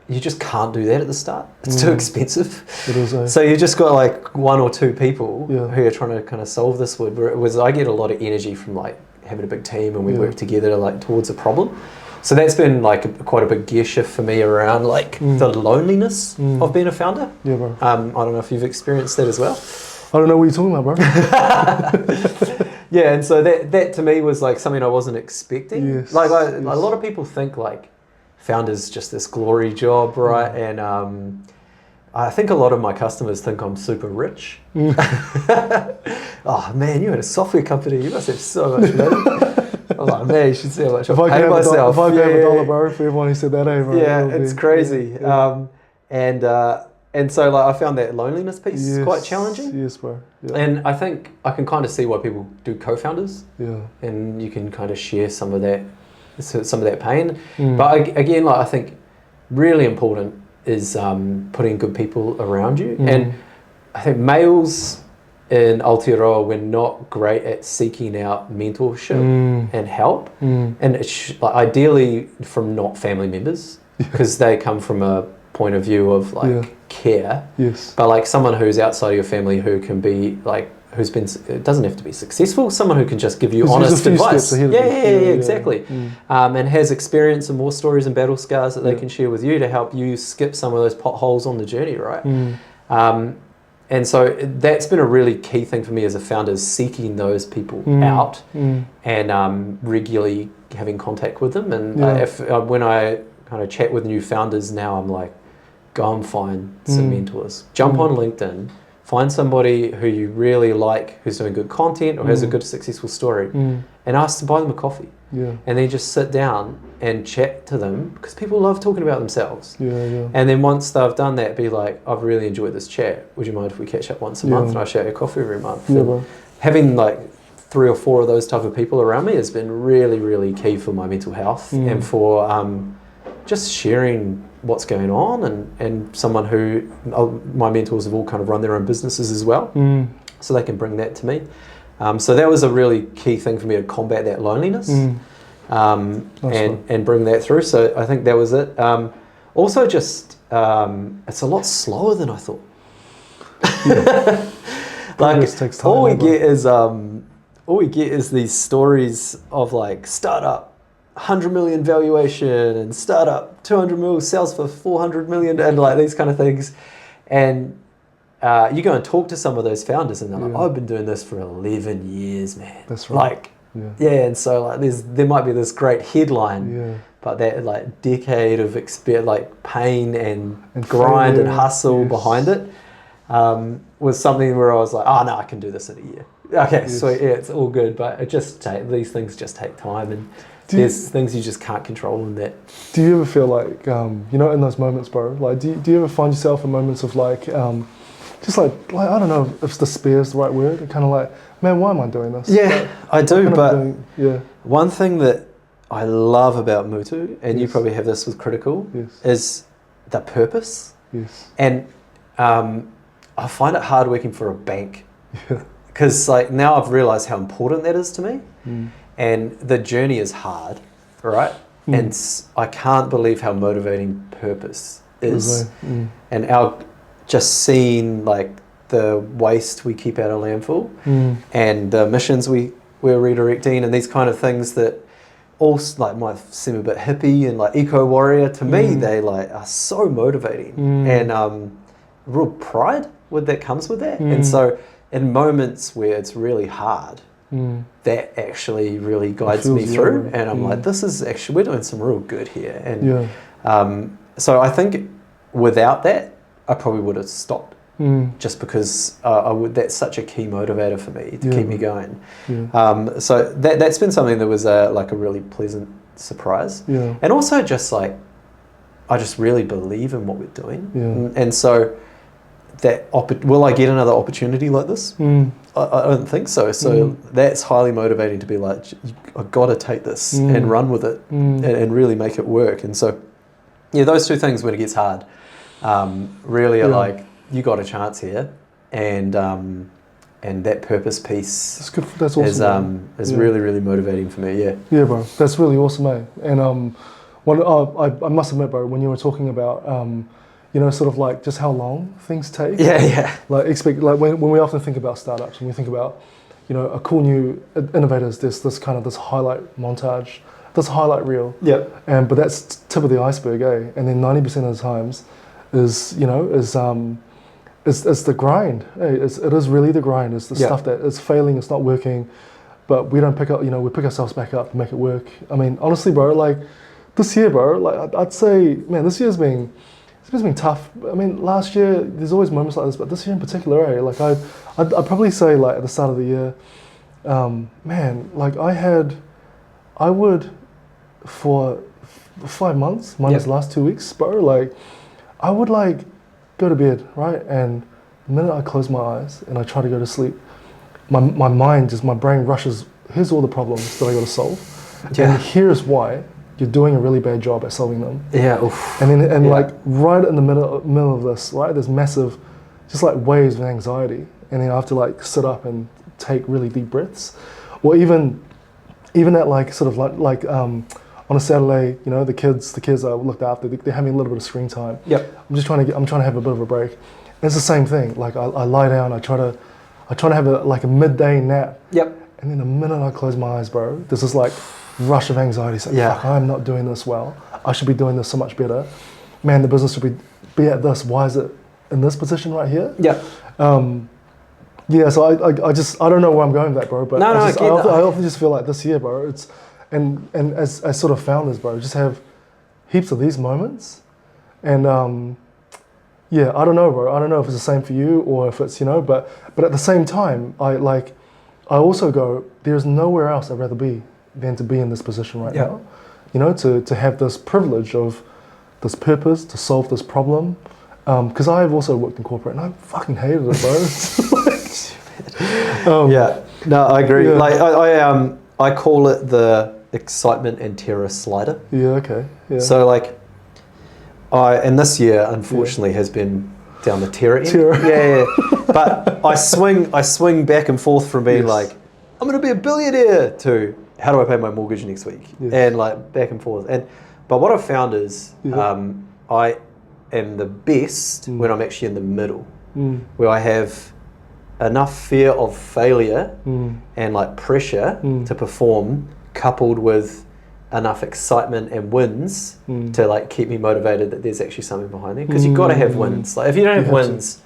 you just can't do that at the start. It's too expensive. It is. So you just got like one or two people who are trying to kind of solve this. Whereas I get a lot of energy from like having a big team and we work together like towards a problem. So that's been like quite a big gear shift for me around like the loneliness of being a founder. Yeah, bro. I don't know if you've experienced that as well. I don't know what you're talking about, bro. Yeah, and so that to me was like something I wasn't expecting. Yes, like a lot of people think like founders just this glory job, right? And I think a lot of my customers think I'm super rich. Oh man, you had a software company, you must have so much money. I'm like, man, you should see how much I pay myself. If I gave $1, bro, for everyone who said that, bro. Yeah, it's crazy. And so like I found that loneliness piece quite challenging. Yes, bro. Yeah. And I think I can kind of see why people do co-founders. Yeah. And you can kind of share some of that pain. But again, like I think really important is putting good people around you. And I think males in Aotearoa, we're not great at seeking out mentorship and help. And it's like ideally from not family members, because they come from a point of view of like care. Yes. But like someone who's outside of your family who can be like, it doesn't have to be successful, someone who can just give you honest advice. Exactly. And has experience and more stories and battle scars that they can share with you to help you skip some of those potholes on the journey, right? And so that's been a really key thing for me as a founder, is seeking those people out and regularly having contact with them. And when I kind of chat with new founders now, I'm like, go and find some mentors. Jump on LinkedIn. Find somebody who you really like, who's doing good content or has a good successful story, and ask to buy them a coffee. Yeah. And then just sit down and chat to them, because people love talking about themselves. And then once they've done that, be like, I've really enjoyed this chat. Would you mind if we catch up once a month and I share a coffee every month? Having like 3 or 4 of those type of people around me has been really, really key for my mental health and for just sharing what's going on, and someone who my mentors have all kind of run their own businesses as well, so they can bring that to me. So that was a really key thing for me to combat that loneliness and bring that through. So I think that was it. Also just it's a lot slower than I thought. Like takes time, all we get is these stories of like startup 100 million valuation and startup 200 million sells for 400 million and like these kind of things. And you go and talk to some of those founders and they're like, I've been doing this for 11 years, man. That's right. Like, and so like there might be this great headline, but that like decade of like pain and grind and hustle behind it was something where I was like, oh no, I can do this in a year. Okay, sweet, it's all good, but these things just take time, and there's things you just can't control in that. Do you ever feel like, you know, in those moments, bro, like do you ever find yourself in moments of like, just like I don't know if despair is the right word, kind of like, man, why am I doing this? Yeah, like, I do, but one thing that I love about Mutu, and you probably have this with Critical, is the purpose. Yes. And I find it hard working for a bank Yeah. because like now I've realized how important that is to me. Mm. And the journey is hard, right? Mm. And I can't believe how motivating purpose is. Mm. And our just seeing like the waste we keep out of landfill and the emissions we're redirecting and these kind of things that all like might seem a bit hippie and like eco warrior to me, they like are so motivating and real pride that comes with that. And so in moments where it's really hard, that actually really guides me through, and I'm like, this is actually, we're doing some real good here. And so I think without that, I probably would have stopped. Just because that's such a key motivator for me to keep me going. So that's been something that was like a really pleasant surprise. And also just like, I just really believe in what we're doing. And so that will I get another opportunity like this? I don't think so. So that's highly motivating to be like, I've got to take this and run with it and really make it work. And so, yeah, those two things when it gets hard really are like, you got a chance here, and that purpose piece that's awesome, is really, really motivating for me. Yeah, bro, that's really awesome, mate. And I must admit, bro, when you were talking about you know, sort of like just how long things take. Like when we often think about startups, when we think about, you know, a cool new innovators, there's this kind of this highlight montage, this highlight reel. But that's tip of the iceberg, eh? And then 90% of the times is, you know, is the grind. It is really the grind. It's the stuff that is failing, it's not working, but we don't pick up, you know, we pick ourselves back up and make it work. I mean, honestly, bro, like this year, bro, like I'd say, man, this year's been tough. I mean, last year, there's always moments like this, but this year in particular, eh, like I'd probably say like at the start of the year, man, like I would for 5 months, minus the last 2 weeks, bro, like I would like go to bed, right? And the minute I close my eyes and I try to go to sleep, my mind, my brain rushes, here's all the problems that I got to solve. And here's why you're doing a really bad job at solving them. And like right in the middle of this, right, there's massive, just like waves of anxiety. And then I have to like sit up and take really deep breaths. Or even at like sort of like on a Saturday, you know, the kids I looked after, they're having a little bit of screen time. I'm trying to have a bit of a break. And it's the same thing. Like I lie down, I try to have a midday nap. And then the minute I close my eyes, bro, there's this like rush of anxiety. It's like, fuck, I'm not doing this well. I should be doing this so much better. Man, the business should be at this. Why is it in this position right here? So I don't know where I'm going with that, bro. But I often just feel like this year, bro, it's and as sort of founders, bro, just have heaps of these moments. And I don't know, bro. I don't know if it's the same for you or if it's, you know, but at the same time, I also go, there's nowhere else I'd rather be than to be in this position right now. You know, to have this privilege of this purpose, to solve this problem. Because I've also worked in corporate and I fucking hated it, bro. No, I agree. Like I call it the excitement and terror slider. So like, and this year unfortunately has been down the terror end. But I swing back and forth from being like, I'm gonna be a billionaire to how do I pay my mortgage next week? And like back and forth. But what I've found is I am the best when I'm actually in the middle, where I have enough fear of failure and like pressure to perform, coupled with enough excitement and wins to like keep me motivated that there's actually something behind there. Because you've got to have wins. Like if you don't have wins,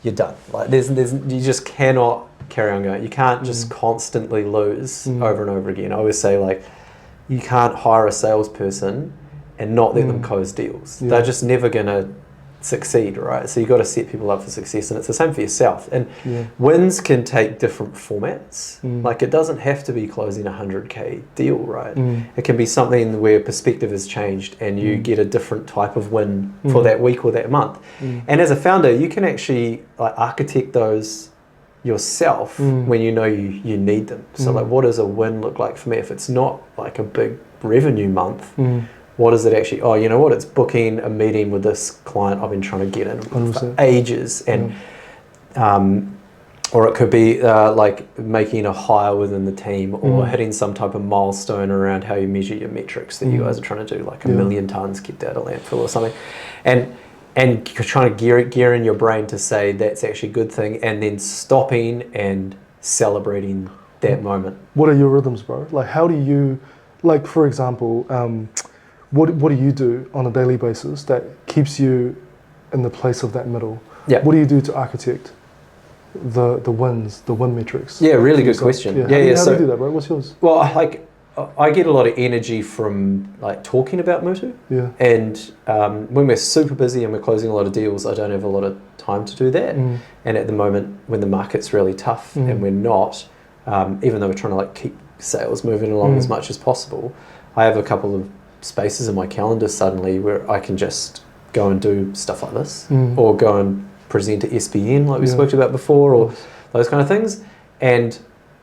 you're done. Like you just cannot carry on going. You can't just constantly lose over and over again. I always say like, you can't hire a salesperson and not let them close deals. They're just never gonna succeed, right? So you got to set people up for success, and it's the same for yourself. And wins can take different formats. Like it doesn't have to be closing a 100K deal, right? It can be something where perspective has changed and you get a different type of win for that week or that month. And as a founder, you can actually like architect those yourself when you know you need them. So like, what does a win look like for me? If it's not like a big revenue month, what is it actually? Oh, you know what? It's booking a meeting with this client I've been trying to get in for 100%. ages, and or it could be like making a hire within the team, or hitting some type of milestone around how you measure your metrics that you guys are trying to do, like 1 million tons kept out of landfill or something, and trying to gear in your brain to say that's actually a good thing, and then stopping and celebrating that moment. What are your rhythms, bro? Like, how do you, like, for example, what do you do on a daily basis that keeps you in the place of that middle? Yeah. What do you do to architect the wins, the win metrics? Yeah, really good question. How do you do that, bro? What's yours? Well, like, I get a lot of energy from like talking about Mutu. Yeah. And when we're super busy and we're closing a lot of deals, I don't have a lot of time to do that. And at the moment, when the market's really tough and we're not, even though we're trying to like keep sales moving along as much as possible, I have a couple of spaces in my calendar suddenly where I can just go and do stuff like this, or go and present to SBN like we spoke about before, or those kind of things. And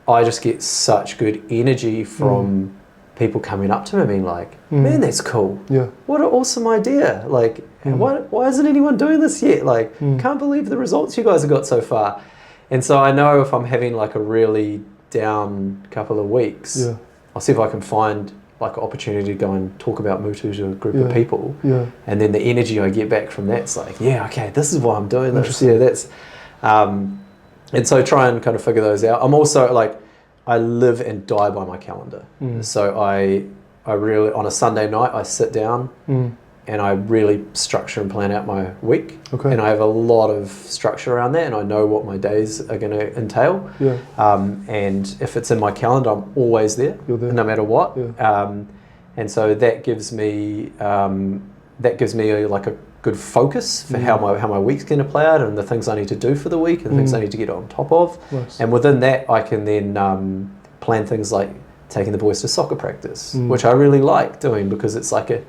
I just get such good energy from people coming up to me being like, man, that's cool. Yeah. What an awesome idea. Like, why isn't anyone doing this yet? Like, can't believe the results you guys have got so far. And so I know if I'm having like a really down couple of weeks, I'll see if I can find like an opportunity to go and talk about Mutu to a group of people. Yeah. And then the energy I get back from that's like, yeah, okay, this is why I'm doing this. Yeah, that's and so try and kind of figure those out. I'm also like, I live and die by my calendar. So I really, on a Sunday night, I sit down and I really structure and plan out my week. Okay. And I have a lot of structure around that, and I know what my days are going to entail. Yeah. And if it's in my calendar, I'm always there, no matter what. Yeah. And so that gives me like a good focus for how my week's going to play out, and the things I need to do for the week, and things I need to get on top of. Nice. And within that, I can then plan things like taking the boys to soccer practice, which I really like doing because it's like it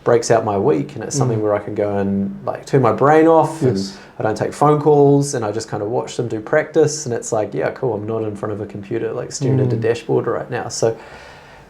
breaks out my week, and it's something where I can go and like turn my brain off, and I don't take phone calls, and I just kind of watch them do practice, and it's like, yeah, cool, I'm not in front of a computer like staring at a dashboard right now. So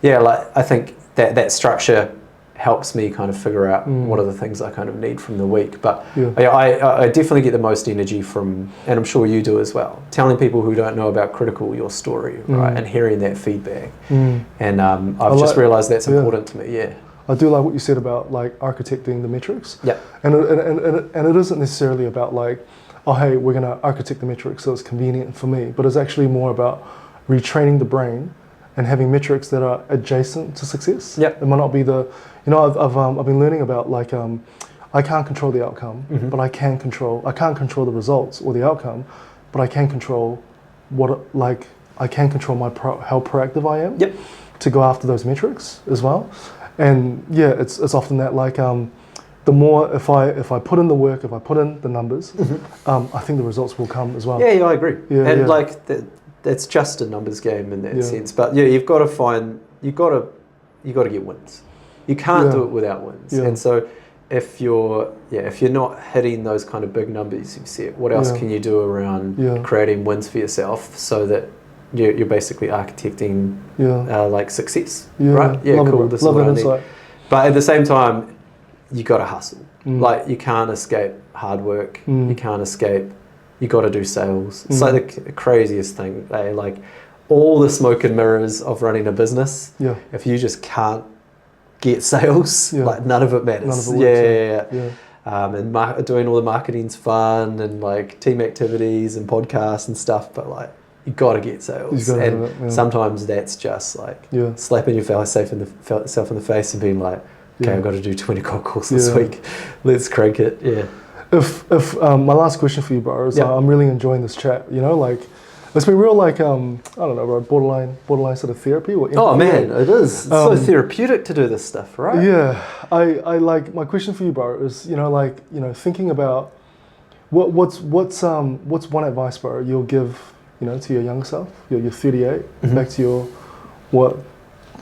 yeah, like I think that structure helps me kind of figure out what are the things I kind of need from the week. But I definitely get the most energy from, and I'm sure you do as well, telling people who don't know about Critical your story, right, and hearing that feedback. And I've just realised that's important to me. Yeah. I do like what you said about like architecting the metrics. Yeah. And it isn't necessarily about like, oh hey, we're gonna architect the metrics so it's convenient for me, but it's actually more about retraining the brain and having metrics that are adjacent to success. Yeah. It might not be the, you know, I've been learning about like I can't control the outcome, but I can't control the results or the outcome, but I can control I can control how proactive I am. Yep. To go after those metrics as well. And yeah, it's often that like the more if I put in the work, if I put in the numbers, I think the results will come as well. Yeah, I agree. Yeah, and like that's just a numbers game in that sense. But yeah, you've got to get wins. You can't do it without wins. Yeah. And so if you're not hitting those kind of big numbers you've set, what else can you do around creating wins for yourself so that you're basically architecting like success, right? Yeah, love cool. This is what I need. But at the same time, you got to hustle. Like you can't escape hard work. You can't escape. You got to do sales. It's like the craziest thing. Like all the smoke and mirrors of running a business. Yeah. If you just can't get sales, like none of it matters. None of it works. And doing all the marketing's fun, and like team activities and podcasts and stuff. But like, you got to get sales, and sometimes that's just like slapping yourself in the face and being like, okay, I've got to do 20 cold calls this week. Let's crank it. Yeah. If my last question for you, bro, is I'm really enjoying this chat. You know, like it's been real, like I don't know, bro, borderline sort of therapy or empathy. Oh man, it is. It's so therapeutic to do this stuff, right? Yeah. I like my question for you, bro, is thinking about what's one advice, bro, you'll give, to your younger self, you're 38, back to your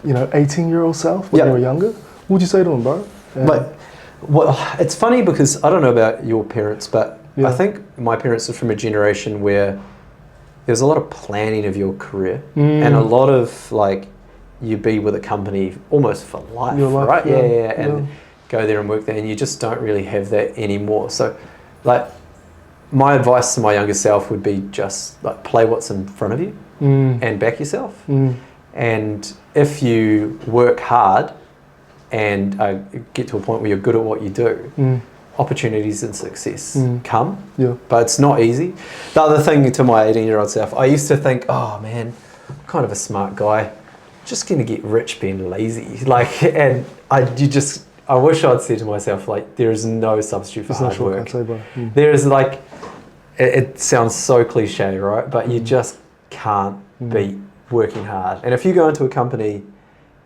18-year-old self when you were younger. What would you say to them, bro? Well, it's funny because I don't know about your parents, but I think my parents are from a generation where there's a lot of planning of your career and a lot of like you be with a company almost for life, Your life, right? yeah, And go there and work there, and you just don't really have that anymore. So, like, my advice to my younger self would be just like play what's in front of you and back yourself. And if you work hard and get to a point where you're good at what you do, opportunities and success come. Yeah. But it's not easy. The other thing to my 18-year-old self, I used to think, oh man, I'm kind of a smart guy, just going to get rich being lazy. Like, and I wish I'd said to myself, like, there is no substitute for hard work. There is like, it sounds so cliche, right? But you just can't beat working hard. And if you go into a company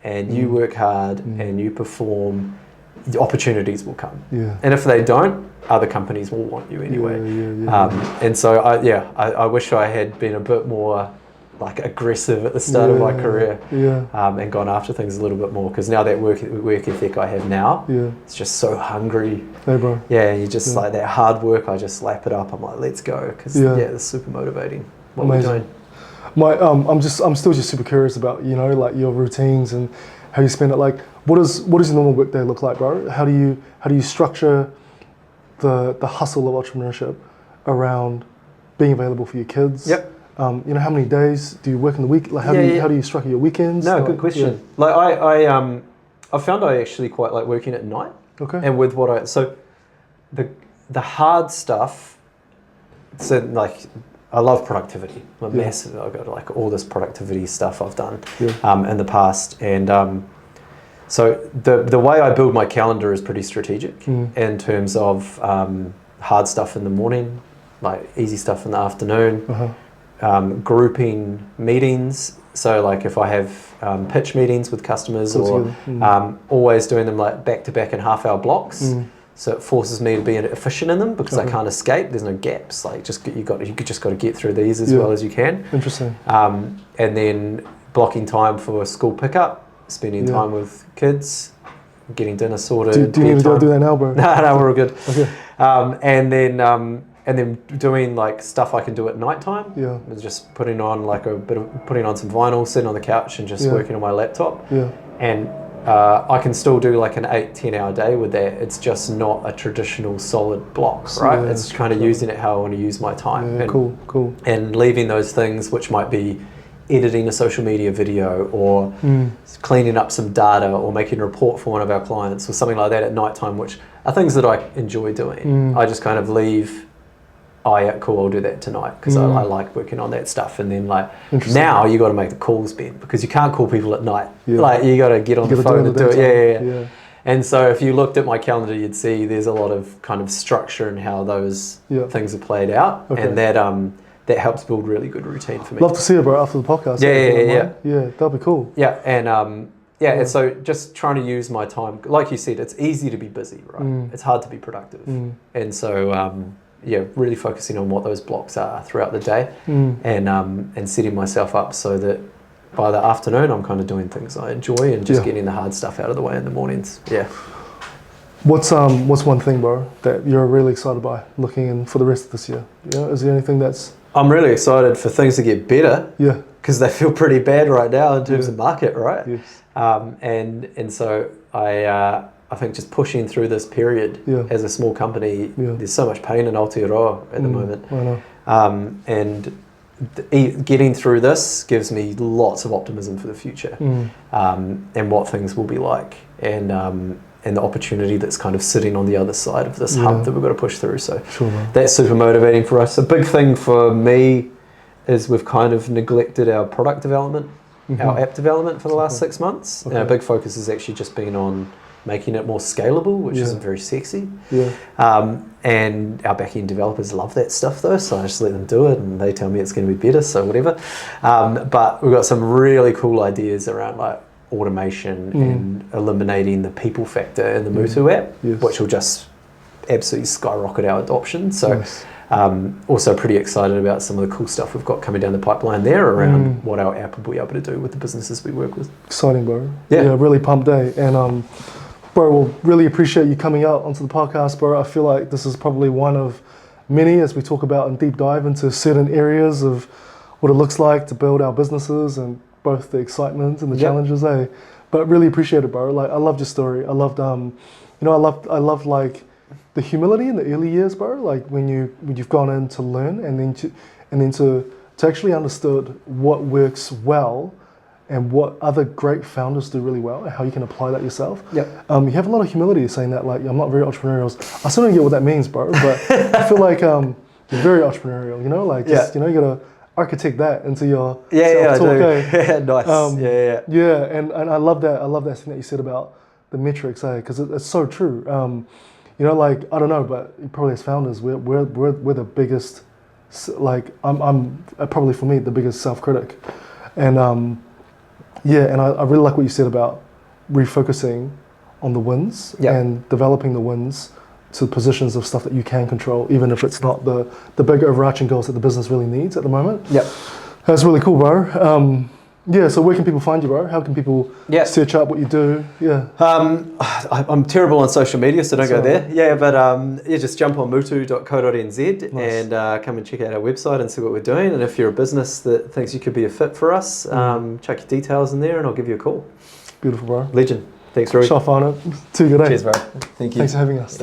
and you work hard and you perform, the opportunities will come. Yeah. And if they don't, other companies will want you anyway. And so I wish I had been a bit more like aggressive at the start of my career and gone after things a little bit more, because now that work ethic I have now, it's just so hungry. Hey bro. Yeah, you just like that hard work, I just slap it up, I'm like, let's go, because it's super motivating what we're doing. I'm still just super curious about, you know, like your routines and how you spend it. Like, what does your normal work day look like, bro? How do you structure the hustle of entrepreneurship around being available for your kids? Yep. You know, how many days do you work in the week? Like, how do you structure your weekends? No, like, good question. Like I found I actually quite like working at night. Okay. And with so the hard stuff. So like, I love productivity. I'm massive. I've got like all this productivity stuff I've done in the past, and so the way I build my calendar is pretty strategic in terms of hard stuff in the morning, like easy stuff in the afternoon, grouping meetings. So like if I have pitch meetings with customers, always doing them like back to back in half-hour blocks. So it forces me to be efficient in them, because I can't escape. There's no gaps. Like you just got to get through these as well as you can. Interesting. And then blocking time for school pickup, spending time with kids, getting dinner sorted. Do you need to go do that now, bro? No, we're all good. Okay. And then doing like stuff I can do at nighttime. Yeah. Just putting on some vinyl, sitting on the couch and just working on my laptop. Yeah. And I can still do like an 8-10 hour day with that. It's just not a traditional solid block, right? Yeah, it's kind of using it how I want to use my time. Yeah, and, cool. And leaving those things, which might be editing a social media video or cleaning up some data or making a report for one of our clients or something like that at nighttime, which are things that I enjoy doing. I just kind of leave, oh yeah, cool, I'll do that tonight, because I like working on that stuff. And then like now you got to make the calls, Ben, because you can't call people at night. Like you got to get on the phone and do it. Yeah. And so if you looked at my calendar, you'd see there's a lot of kind of structure in how those things are played out, and that helps build really good routine for me. Love to see it, bro, after the podcast. Yeah, that'd be cool. Yeah, and and so just trying to use my time, like you said, it's easy to be busy, right? It's hard to be productive, and so. Really focusing on what those blocks are throughout the day, and setting myself up so that by the afternoon I'm kind of doing things I enjoy and just getting the hard stuff out of the way in the mornings. Yeah. What's one thing, bro, that you're really excited by looking in for the rest of this year? Yeah, is there anything that's... I'm really excited for things to get better. Yeah. Because they feel pretty bad right now in terms of market, right? Yes. And so I think just pushing through this period as a small company, there's so much pain in Aotearoa at the moment. I know. And getting through this gives me lots of optimism for the future, and what things will be like, and the opportunity that's kind of sitting on the other side of this hump that we've got to push through. So that's super motivating for us. A big thing for me is we've kind of neglected our product development, our app development for the last 6 months. And our big focus has actually just been on making it more scalable, which isn't very sexy. And our back-end developers love that stuff though, so I just let them do it and they tell me it's going to be better, so whatever. But we've got some really cool ideas around like automation and eliminating the people factor in the Mutu app, which will just absolutely skyrocket our adoption. So also pretty excited about some of the cool stuff we've got coming down the pipeline there around what our app will be able to do with the businesses we work with. Exciting, bro. Yeah, really pumped day. And bro, we'll really appreciate you coming out onto the podcast, bro. I feel like this is probably one of many as we talk about and deep dive into certain areas of what it looks like to build our businesses and both the excitement and the Yep. challenges, eh? But really appreciate it, bro. Like, I loved your story. I loved, I loved like the humility in the early years, bro. Like when you've gone in to learn and then to actually understood what works well and what other great founders do really well and how you can apply that yourself. Yep. You have a lot of humility saying that, like, I'm not very entrepreneurial. I still don't get what that means, bro, but I feel like you're very entrepreneurial, you know, like just, you gotta architect that into your self-talk, I do. eh? Nice. Yeah, and I love that. I love that thing that you said about the metrics, because it's so true. You know, like, I don't know, but probably as founders, we're the biggest. Like, I'm probably, for me, the biggest self-critic, and and I really like what you said about refocusing on the wins and developing the wins to positions of stuff that you can control, even if it's not the big overarching goals that the business really needs at the moment. Yep. That's really cool, bro. So where can people find you, bro? How can people search up what you do? Yeah. I'm terrible on social media, so don't go there. Yeah, but just jump on mutu.co.nz and come and check out our website and see what we're doing. And if you're a business that thinks you could be a fit for us, chuck your details in there and I'll give you a call. Beautiful, bro. Legend. Thanks, Rory. Shot on it. Too good, eh? Cheers, bro. Thank you. Thanks for having us.